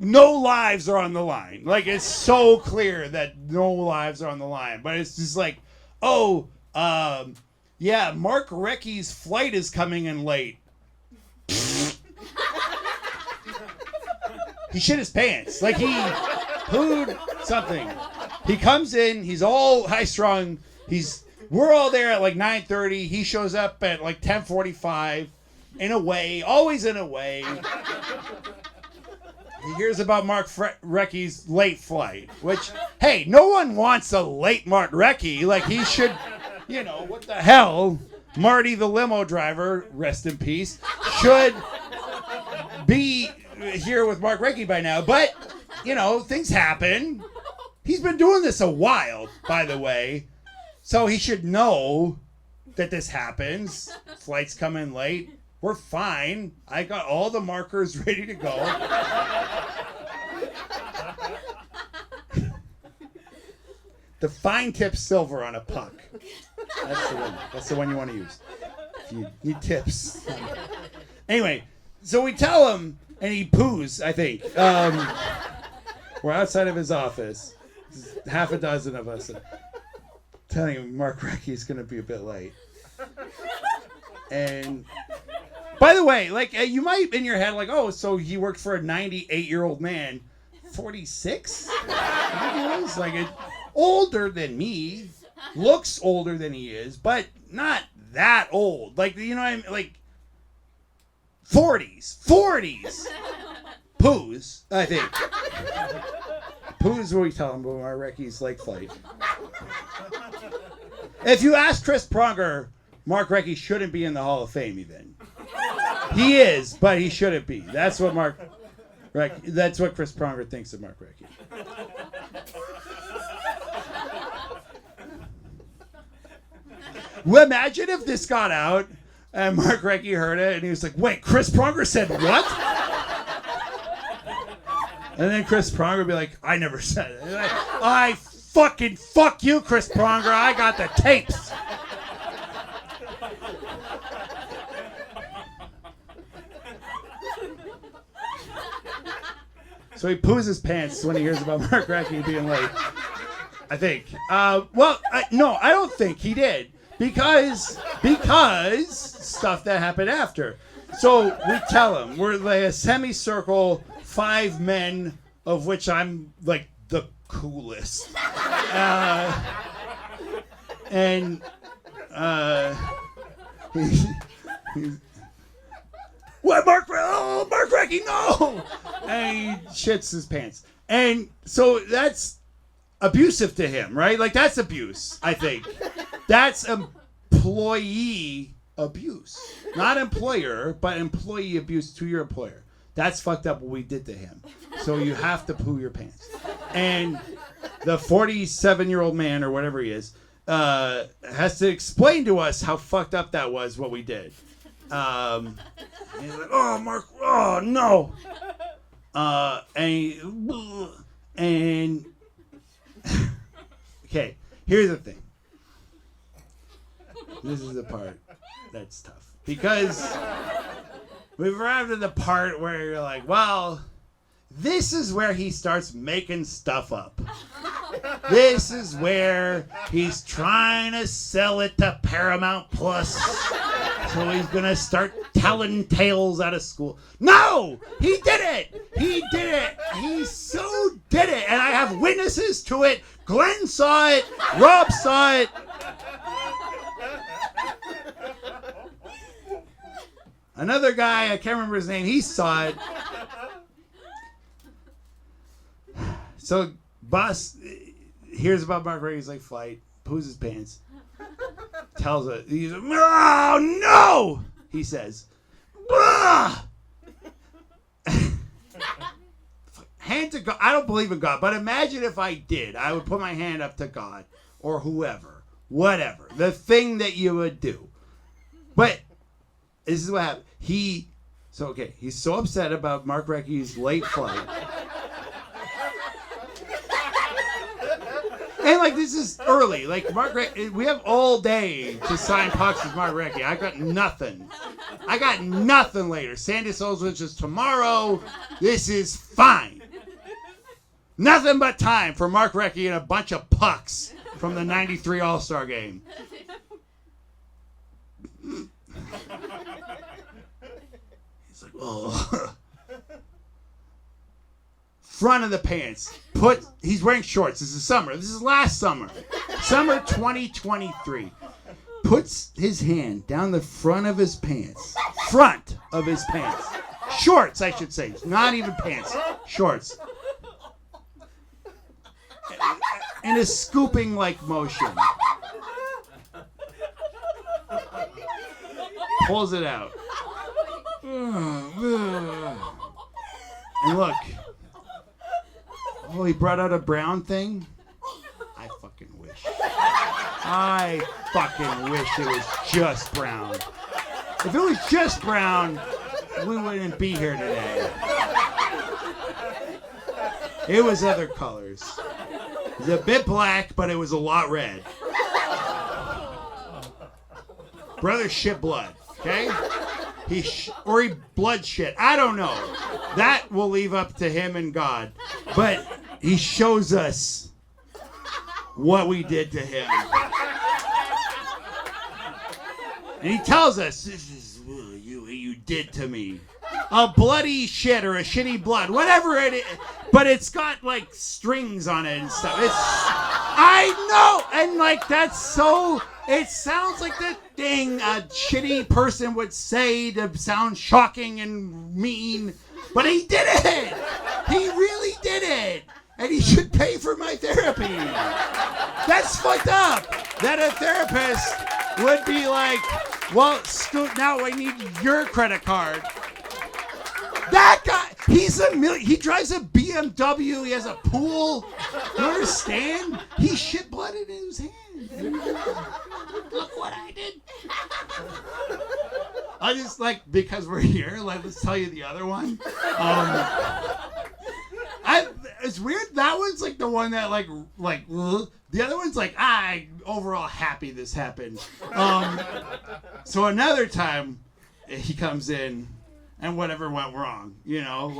No lives are on the line. Like, it's so clear that no lives are on the line, but it's just like, yeah, Mark Recchi's flight is coming in late. He shit his pants. Like, he pooed something. He comes in, he's all high-strung. We're all there at like 9:30. He shows up at like 10:45. In a way, always in a way. He hears about Mark Recchi's late flight, which, hey, no one wants a late Mark Recchi. Like, he should... what the hell? Marty the limo driver, rest in peace, should be here with Mark Recchi by now. But, things happen. He's been doing this a while, by the way. So he should know that this happens. Flights come in late. We're fine. I got all the markers ready to go. The fine tip silver on a puck. That's the one. That's the one you want to use. If you need tips. Anyway, so we tell him, and he poos, I think. We're outside of his office. There's half a dozen of us. Telling him Mark Recchi's going to be a bit late. And by the way, like you might in your head like, oh, so he worked for a 98-year-old man, 46? Like older than me, looks older than he is, but not that old. Like, you know what I mean? Like 40s. Poos, I think. Poos is what we tell him about Mark Recchi's lake flight. If you ask Chris Pronger, Mark Recchi shouldn't be in the Hall of Fame even. He is, but he shouldn't be. That's what Chris Pronger thinks of Mark Recchi. Well, imagine if this got out and Mark Recchi heard it and he was like, wait, Chris Pronger said what? And then Chris Pronger would be like, I never said it. Like, I fucking fuck you, Chris Pronger. I got the tapes. So he poos his pants when he hears about Mark Recchi being late. I think. No, I don't think he did. Because stuff that happened after. So we tell him, we're like a semicircle, 5 men, of which I'm like the coolest. What, Mark Recchi, no! And he shits his pants. And so that's abusive to him, right? Like, that's abuse, I think. That's employee abuse. Not employer, but employee abuse to your employer. That's fucked up what we did to him. So you have to poo your pants. And the 47-year-old man, or whatever he is, has to explain to us how fucked up that was, what we did. And he's like, oh, Mark, oh, no. Okay, here's the thing. This is the part that's tough. Because we've arrived at the part where you're like, well, this is where he starts making stuff up. This is where he's trying to sell it to Paramount Plus. So he's going to start telling tales out of school. No! He did it! He did it! He so did it! And I have witnesses to it. Glenn saw it. Rob saw it. Another guy, I can't remember his name, he saw it. So, boss hears about Mark Recchi's like flight, poos his pants, tells it. He's like, oh, no! He says, hand to God. I don't believe in God, but imagine if I did. I would put my hand up to God or whoever, whatever, the thing that you would do. But this is what happened. He's so upset about Mark Recchi's late flight. And like, this is early. Like, Mark Recchi, we have all day to sign pucks with Mark Recchi. I got nothing later. Sandy Solzwich is tomorrow. This is fine. Nothing but time for Mark Recchi and a bunch of pucks from the 93 All-Star game. He's like, oh. Front of the pants. He's wearing shorts. This is summer. This is last summer. Summer 2023. Puts his hand down the front of his pants. Front of his pants. Shorts, I should say. Not even pants. Shorts. In a scooping-like motion. Pulls it out. And look. Oh, he brought out a brown thing? I fucking wish it was just brown. If it was just brown, we wouldn't be here today. It was other colors. It was a bit black, but it was a lot red. Brother shit blood, okay? He blood shit. I don't know. That will leave up to him and God. But he shows us what we did to him. And he tells us, this is what you did to me. A bloody shit or a shitty blood, whatever it is. But it's got like strings on it and stuff. I know. And like that's so, it sounds like the thing a shitty person would say to sound shocking and mean. But he did it. He really did it. And he should pay for my therapy. That's fucked up. That a therapist would be like, well, Scoot, now I need your credit card. That guy, he drives a BMW, he has a pool. You understand? He shit blooded in his hand. Look what I did. I just like, because we're here, like, let's tell you the other one. It's weird. That one's like the one that like the other one's like, overall happy this happened. So another time he comes in and whatever went wrong, you know,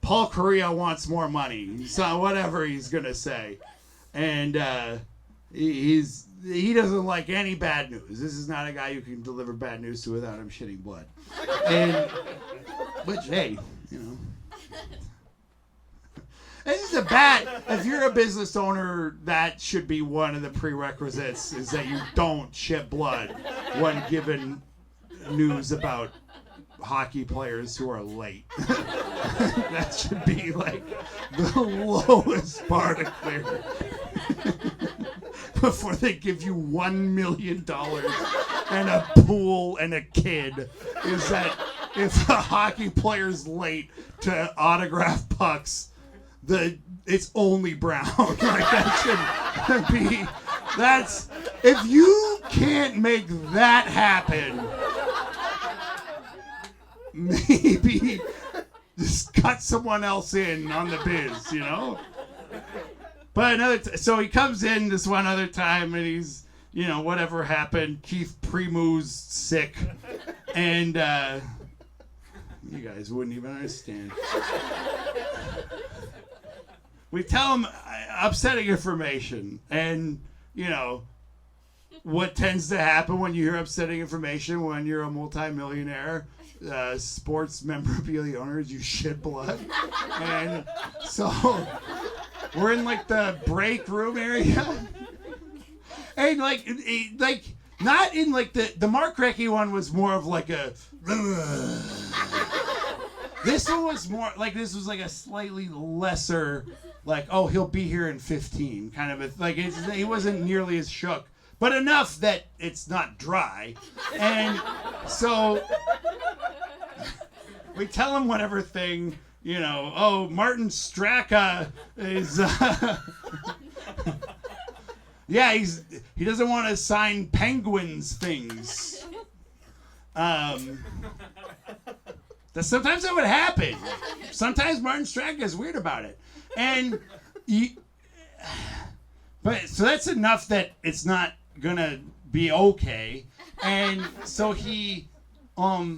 Paul Correa wants more money. So whatever he's gonna say, and he doesn't like any bad news. This is not a guy you can deliver bad news to without him shitting blood. And which, hey, you know. This is if you're a business owner, that should be one of the prerequisites, is that you don't shit blood when given news about hockey players who are late. That should be like the lowest bar to clear. Before they give you $1 million and a pool and a kid, is that if a hockey player's late to autograph pucks, it's only brown. Like that should be. That's, if you can't make that happen, maybe just cut someone else in on the biz, you know. But so he comes in this one other time, and he's, you know, whatever happened, Keith Primu's sick, and you guys wouldn't even understand. We tell him upsetting information, and, you know, what tends to happen when you hear upsetting information when you're a multimillionaire sports memorabilia owners, you shit blood. And so we're in like the break room area, and like not in like the Mark Recchi one was more of like a. This one was more like, this was like a slightly lesser, like, oh, he'll be here in 15 kind of a, like, he wasn't nearly as shook, but enough that it's not dry. And so we tell him whatever thing, you know, oh, Martin Straka is, yeah, he doesn't want to sign Penguins things. Sometimes that would happen. Sometimes Martin Straka is weird about it. And but so that's enough that it's not gonna be okay. And so he I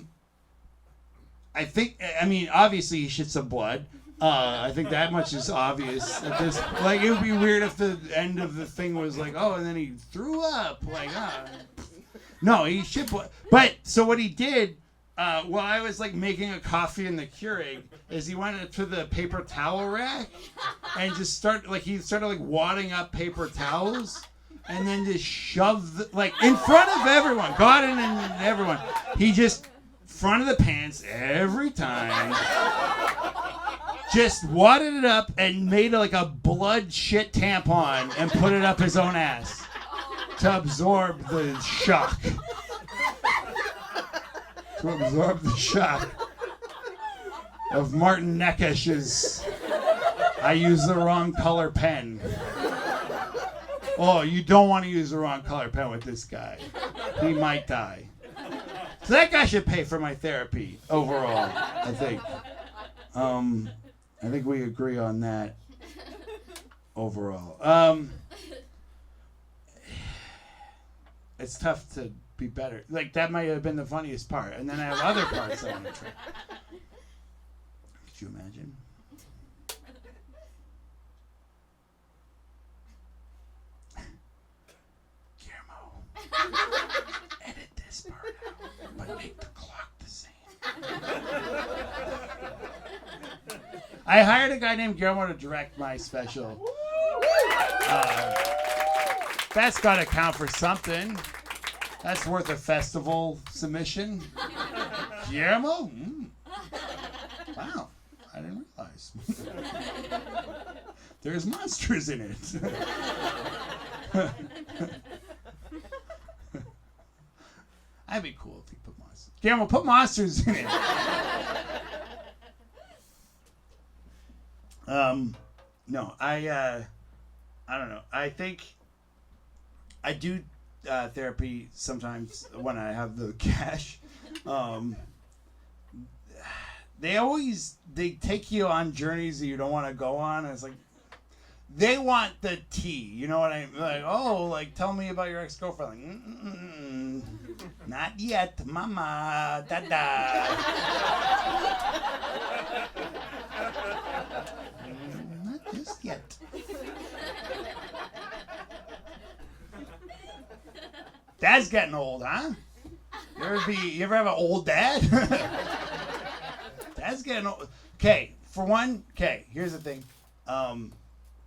mean obviously he shits some blood. I think that much is obvious at this, like, it would be weird if the end of the thing was like, oh, and then he threw up, like, no, he shit blood. But so what he did while I was like making a coffee in the Keurig, is he went up to the paper towel rack and just started like wadding up paper towels, and then just shoved like in front of everyone, Gordon and everyone. He just front of the pants every time, just wadded it up and made like a blood shit tampon and put it up his own ass to absorb the shock. To absorb the shock of Martin Nekesh's I used the wrong color pen. Oh, you don't want to use the wrong color pen with this guy. He might die. So that guy should pay for my therapy overall, I think. I think we agree on that overall. It's tough to be better. Like, that might have been the funniest part. And then I have other parts I want to try. Could you imagine? Guillermo, edit this part out, but make the clock the same. I hired a guy named Guillermo to direct my special. That's got to count for something. That's worth a festival submission. Guillermo? Wow, I didn't realize. There's monsters in it. That'd be cool if you put monsters. Guillermo, put monsters in it. No, I don't know. I think I do therapy sometimes when I have the cash. They take you on journeys that you don't want to go on. And it's like, they want the tea. You know what I mean? Like, oh, like, tell me about your ex-girlfriend. Like, not yet, mama, dada. Not just yet. Dad's getting old, huh? You ever have an old dad? Dad's getting old. Okay, for one, here's the thing.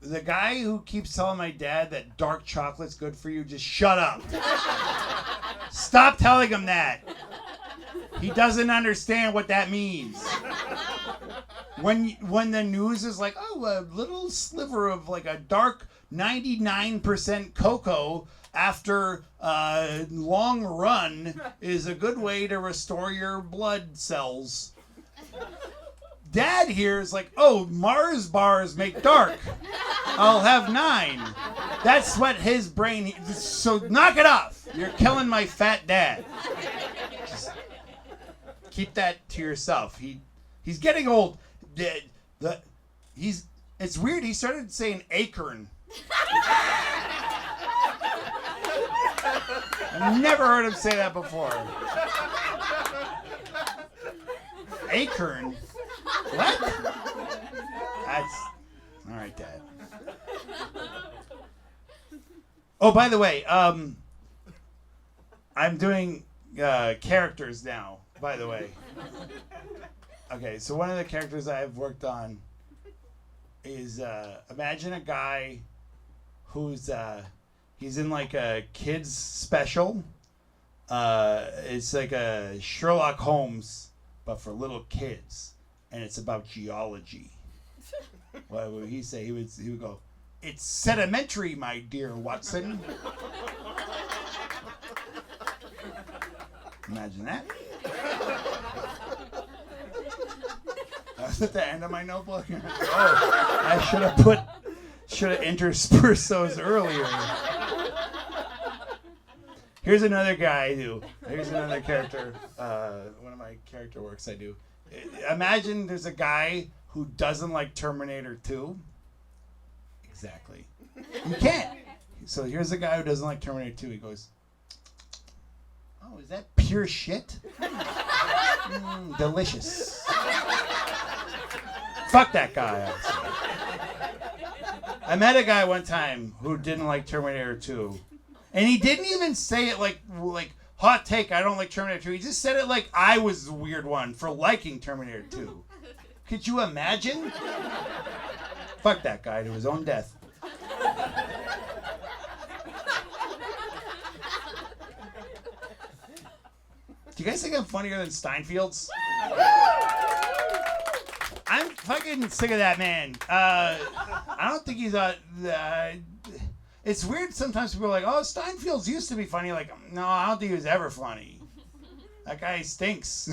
The guy who keeps telling my dad that dark chocolate's good for you, just shut up. Stop telling him that. He doesn't understand what that means. When the news is like, oh, a little sliver of like a dark 99% cocoa after a long run is a good way to restore your blood cells. Dad here is like, oh, Mars bars make dark. I'll have 9. That's what his brain... So knock it off. You're killing my fat dad. Just keep that to yourself. He's getting old. It's weird. He started saying acorn. I've never heard him say that before. Acorn? What? That's... All right, Dad. Oh, by the way, I'm doing characters now, by the way. Okay, so one of the characters I've worked on is, imagine a guy who's, he's in like a kid's special. It's like a Sherlock Holmes, but for little kids. And it's about geology. What would he say? He would go, "It's sedimentary, my dear Watson." Imagine that. That's at the end of my notebook. Oh, I should have interspersed those earlier. Here's another character. One of my character works I do. Imagine there's a guy who doesn't like Terminator 2. Exactly. You can't. So here's a guy who doesn't like Terminator 2. He goes, "Oh, is that pure shit? Delicious." Fuck that guy. I met a guy one time who didn't like Terminator 2. And he didn't even say it like hot take, I don't like Terminator 2. He just said it like I was the weird one for liking Terminator 2. Could you imagine? Fuck that guy to his own death. Do you guys think I'm funnier than Steinfeld's? I'm fucking sick of that man. I don't think he's it's weird sometimes people are like, oh, Steinfeld's used to be funny. Like, no, I don't think he was ever funny. That guy stinks.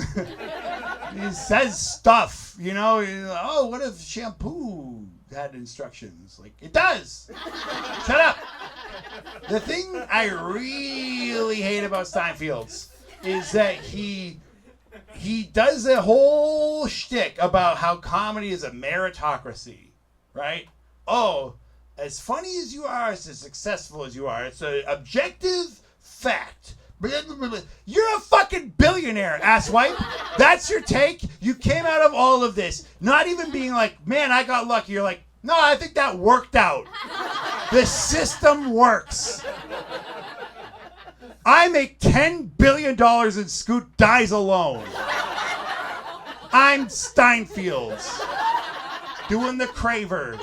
He says stuff, you know. Oh, what if shampoo had instructions? Like, it does. Shut up. The thing I really hate about Steinfeld's is that he he does a whole shtick about how comedy is a meritocracy, right? Oh, as funny as you are, as successful as you are, it's an objective fact. You're a fucking billionaire, asswipe. That's your take? You came out of all of this not even being like, man, I got lucky. You're like, no, I think that worked out. The system works. I make $10 billion and Scoot dies alone. I'm Steinfield's. Doing the Craver.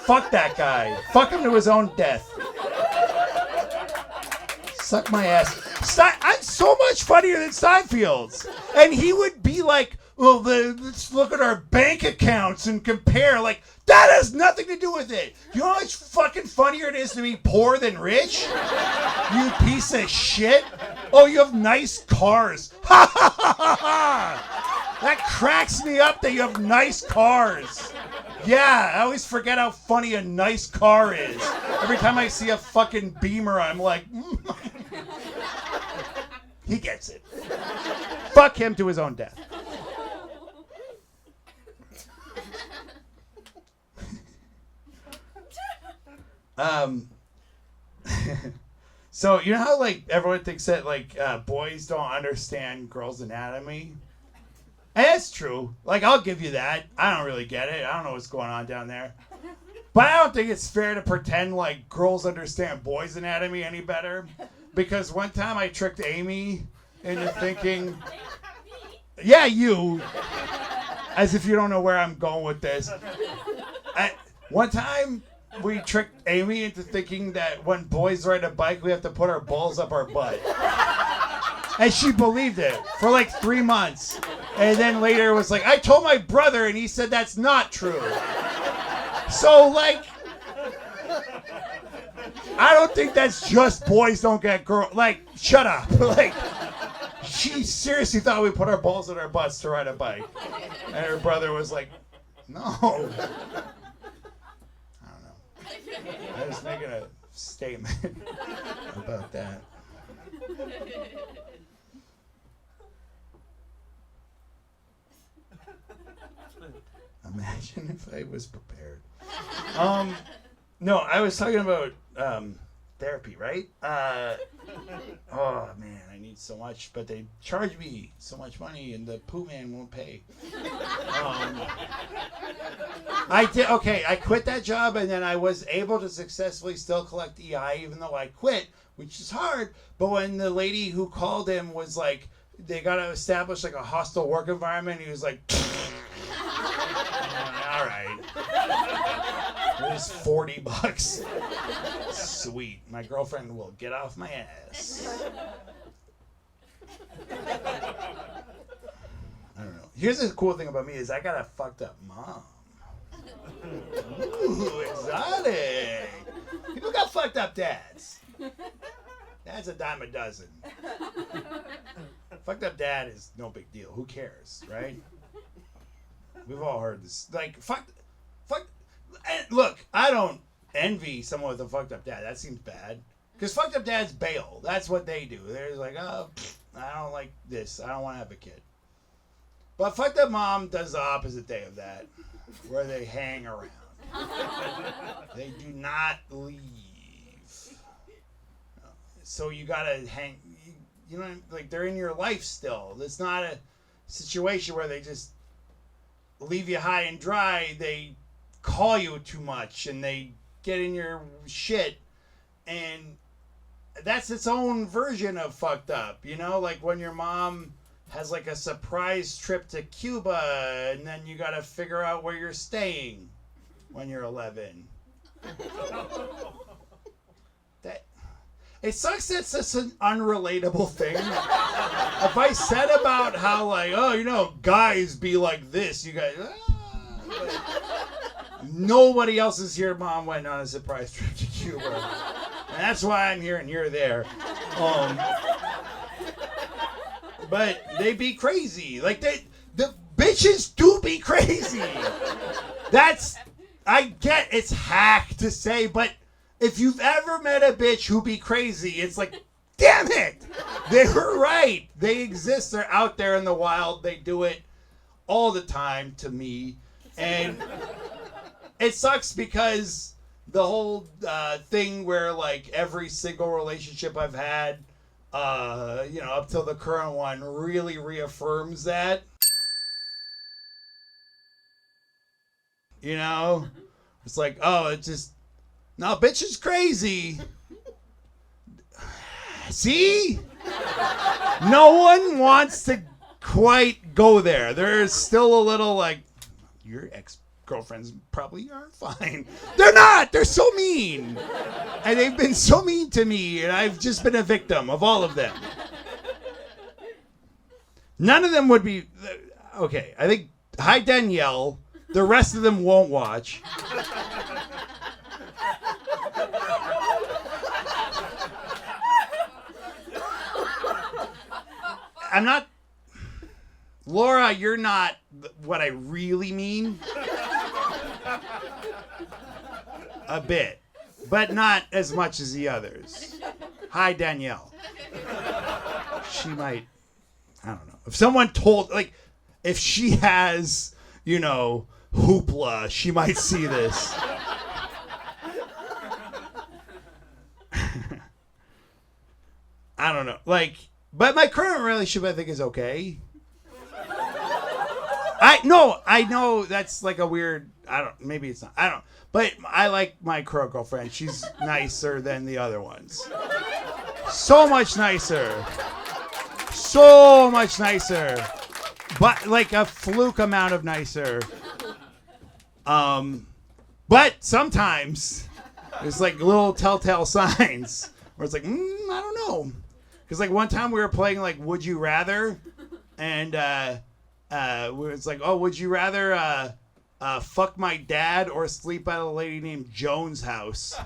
Fuck that guy. Fuck him to his own death. Suck my ass. I'm so much funnier than Steinfield's. And he would be like, well, let's look at our bank accounts and compare. Like, that has nothing to do with it. You know how much fucking funnier it is to be poor than rich? You piece of shit. Oh, you have nice cars. Ha ha ha ha ha. That cracks me up that you have nice cars. Yeah, I always forget how funny a nice car is. Every time I see a fucking Beamer, I'm like, He gets it. Fuck him to his own death. So you know how like everyone thinks that like boys don't understand girls' anatomy? And that's true. Like, I'll give you that. I don't really get it. I don't know what's going on down there. But I don't think it's fair to pretend like girls understand boys' anatomy any better. Because one time I tricked Amy into thinking, yeah, you, as if you don't know where I'm going with this. One time we tricked Amy into thinking that when boys ride a bike, we have to put our balls up our butt. And she believed it for like 3 months. And then later was like, I told my brother and he said that's not true. So like, I don't think that's just boys don't get girls. Like, shut up. Like, she seriously thought we put our balls in our butts to ride a bike. And her brother was like, no. I don't know. I was making a statement about that. Imagine if I was prepared. No, I was talking about therapy, right? Oh man, I need so much, but they charge me so much money, and the poo man won't pay. I quit that job, and then I was able to successfully still collect EI, even though I quit, which is hard. But when the lady who called him was like, they got to establish like a hostile work environment, he was like, all right. It was $40. Sweet. My girlfriend will get off my ass. I don't know. Here's the cool thing about me is I got a fucked up mom. Ooh, exotic. People got fucked up dads. That's a dime a dozen. Fucked up dad is no big deal. Who cares, right? We've all heard this. Like, fuck. Look, I don't envy someone with a fucked up dad. That seems bad. Because fucked up dads bail. That's what they do. They're like, oh, I don't like this. I don't want to have a kid. But fucked up mom does the opposite day of that, where they hang around. They do not leave. So you gotta hang. You know, like they're in your life still. It's not a situation where they just leave you high and dry. They call you too much and they get in your shit, and that's its own version of fucked up, you know, like when your mom has like a surprise trip to Cuba and then you gotta figure out where you're staying when you're 11. That it sucks that it's such an unrelatable thing. If I said about how like, oh, you know, guys be like this, you guys nobody else's here mom went on a surprise trip to Cuba. And that's why I'm here and you're there. But they be crazy. Like the bitches do be crazy. I get it's hack to say, but if you've ever met a bitch who be crazy, it's like Damn it! They were right. They exist. They're out there in the wild. They do it all the time to me. And it sucks because the whole thing where like every single relationship I've had, up till the current one really reaffirms that. It's like, oh, it's just, no, bitch is crazy. See? No one wants to quite go there. There's still a little like, your ex-girlfriends probably are fine. They're not. They're so mean. And they've been so mean to me, and I've just been a victim of all of them. None of them would be, okay, I think, hi Danielle. The rest of them won't watch. I'm not... Laura, you're not what I really mean. A bit. But not as much as the others. Hi, Danielle. She might... I don't know. If someone told... Like, if she has, hoopla, she might see this. I don't know. Like... But my current relationship, I think, is okay. I know that's like a weird, maybe it's not, I don't, but I like my current girlfriend. She's nicer than the other ones. So much nicer. So much nicer. But like a fluke amount of nicer. But sometimes there's like little telltale signs where it's like, I don't know. Because, like, one time we were playing, like, Would You Rather? And it's like, oh, would you rather fuck my dad or sleep at a lady named Joan's house?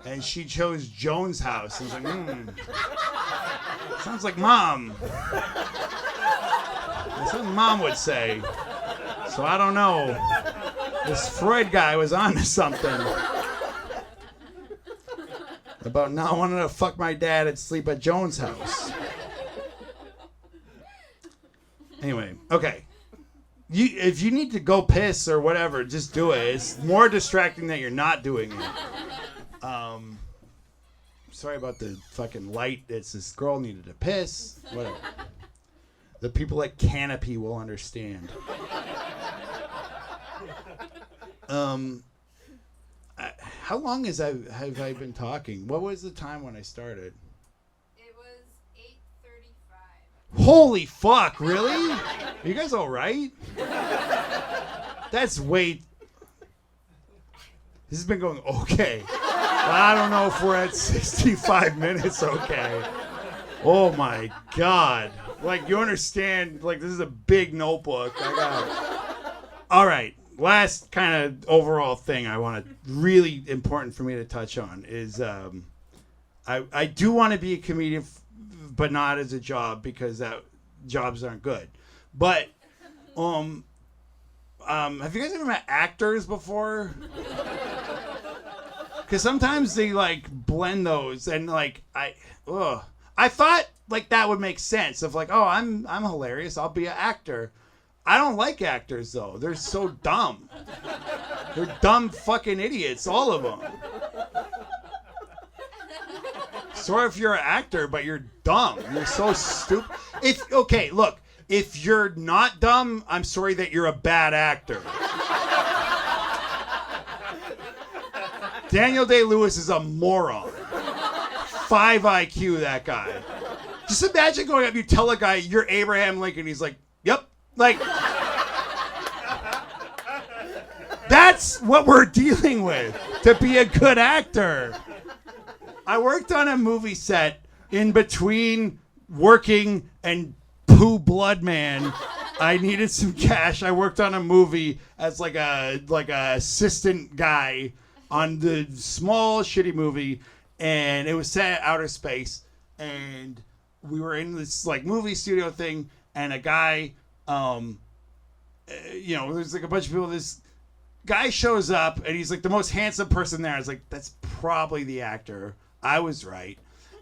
And she chose Joan's house. And I was like, sounds like Mom. That's something Mom would say. So I don't know. This Freud guy was onto something. About not wanting to fuck my dad and sleep at Joan's house. Anyway, okay. If you need to go piss or whatever, just do it. It's more distracting that you're not doing it. Sorry about the fucking light. It's this girl needed to piss. Whatever. The people at Canopy will understand. How long have I been talking? What was the time when I started? It was 8:35. Holy fuck, really? Are you guys all right? That's way... This has been going okay. I don't know if we're at 65 minutes okay. Oh my God. Like, you understand, like, this is a big notebook. All right. Last kind of overall thing I want to, really important for me to touch on is I do want to be a comedian, but not as a job because jobs aren't good. But have you guys ever met actors before? Because sometimes they like blend those and like I thought like that would make sense of like, oh, I'm hilarious, I'll be an actor. I don't like actors, though. They're so dumb. They're dumb fucking idiots, all of them. Sorry if you're an actor, but you're dumb. You're so stupid. If you're not dumb, I'm sorry that you're a bad actor. Daniel Day-Lewis is a moron. 5 IQ, that guy. Just imagine going up, you tell a guy, you're Abraham Lincoln, he's like, yep. Like, that's what we're dealing with to be a good actor. I worked on a movie set in between working and Pooh Blood Man. I needed some cash. I worked on a movie as like a assistant guy on the small shitty movie, and it was set at outer space, and we were in this like movie studio thing, and a guy. There's like a bunch of people. This guy shows up and he's like the most handsome person there. I was like, that's probably the actor. I was right.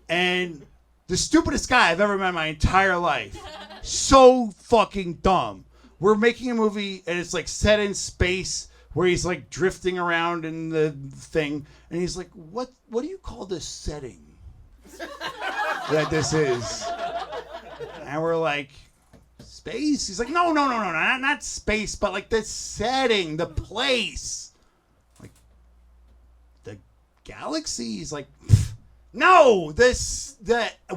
And The stupidest guy I've ever met in my entire life. So fucking dumb. We're making a movie and it's like set in space where he's like drifting around in the thing. And he's like, what do you call this setting that this is? And we're like, space? He's like, no, not space, but like the setting, the place. Like, the galaxy? He's like, no,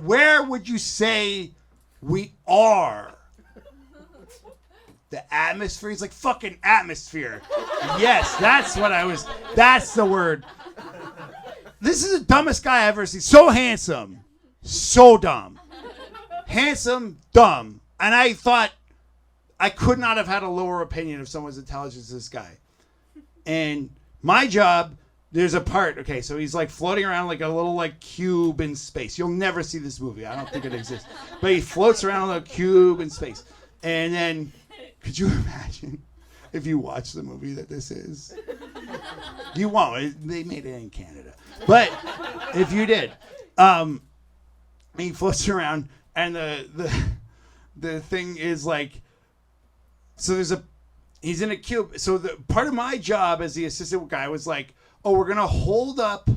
where would you say we are? The atmosphere? He's like, fucking atmosphere. Yes, that's the word. This is the dumbest guy I've ever seen. So handsome. So dumb. Handsome, dumb. And I thought I could not have had a lower opinion of someone's intelligence than this guy. And my job, there's a part, okay, so he's like floating around like a little like cube in space. You'll never see this movie. I don't think it exists. But he floats around like a cube in space. And then, could you imagine if you watch the movie that this is? You won't. They made it in Canada. But if you did, he floats around and the thing is like, so he's in a cube. So the part of my job as the assistant guy was like, oh, we're going to hold up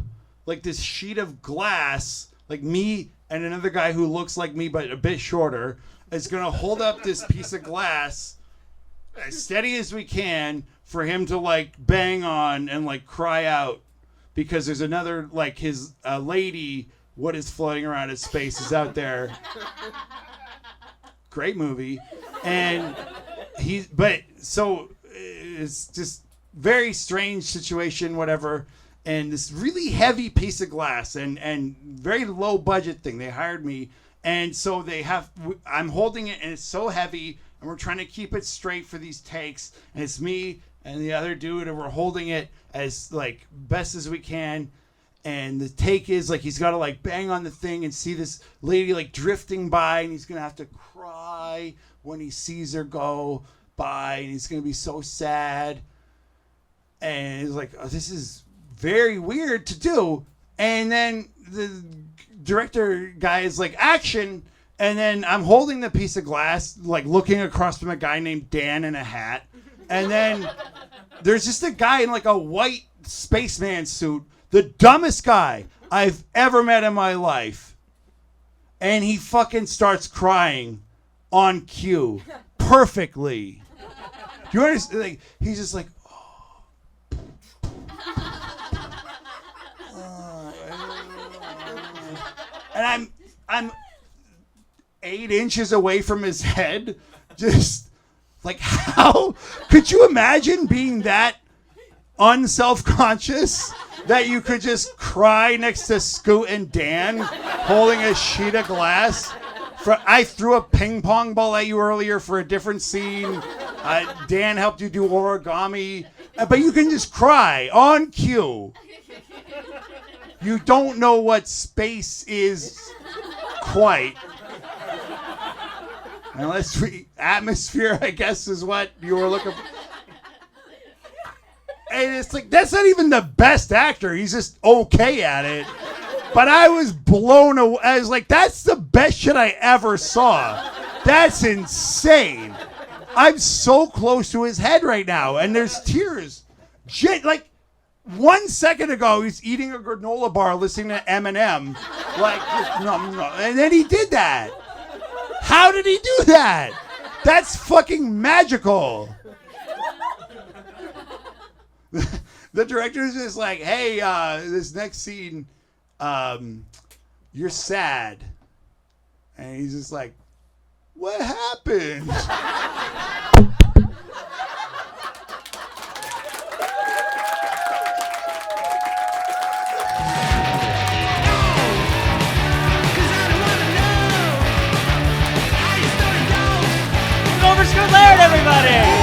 like this sheet of glass, like me and another guy who looks like me but a bit shorter is going to hold up this piece of glass as steady as we can for him to like bang on and like cry out because there's another, like his lady, what is floating around in space is out there. Great movie. And so it's just very strange situation, whatever. And this really heavy piece of glass and very low budget thing. They hired me. And so I'm holding it and it's so heavy and we're trying to keep it straight for these takes. And it's me and the other dude and we're holding it as like best as we can. And the take is like he's got to like bang on the thing and see this lady like drifting by and he's going to have to cry when he sees her go by and he's going to be so sad. And he's like, oh, this is very weird to do. And then the director guy is like, action. And then I'm holding the piece of glass, like looking across from a guy named Dan in a hat. And then there's just a guy in like a white spaceman suit, the dumbest guy I've ever met in my life. And he fucking starts crying on cue perfectly. Do you understand? Like, he's just like, and I'm 8 inches away from his head. Just like, how could you imagine being that unself-conscious that you could just cry next to Scoot and Dan holding a sheet of glass? I threw a ping pong ball at you earlier for a different scene. Dan helped you do origami. But you can just cry on cue. You don't know what space is quite. Unless atmosphere, I guess, is what you were looking for. And it's like, that's not even the best actor. He's just okay at it. But I was blown away. I was like, that's the best shit I ever saw. That's insane. I'm so close to his head right now. And there's tears. Like, 1 second ago, he's eating a granola bar listening to Eminem. Like, no. And then he did that. How did he do that? That's fucking magical. The director is just like, hey, this next scene, you're sad. And he's just like, what happened? Over Scoot Laird, everybody!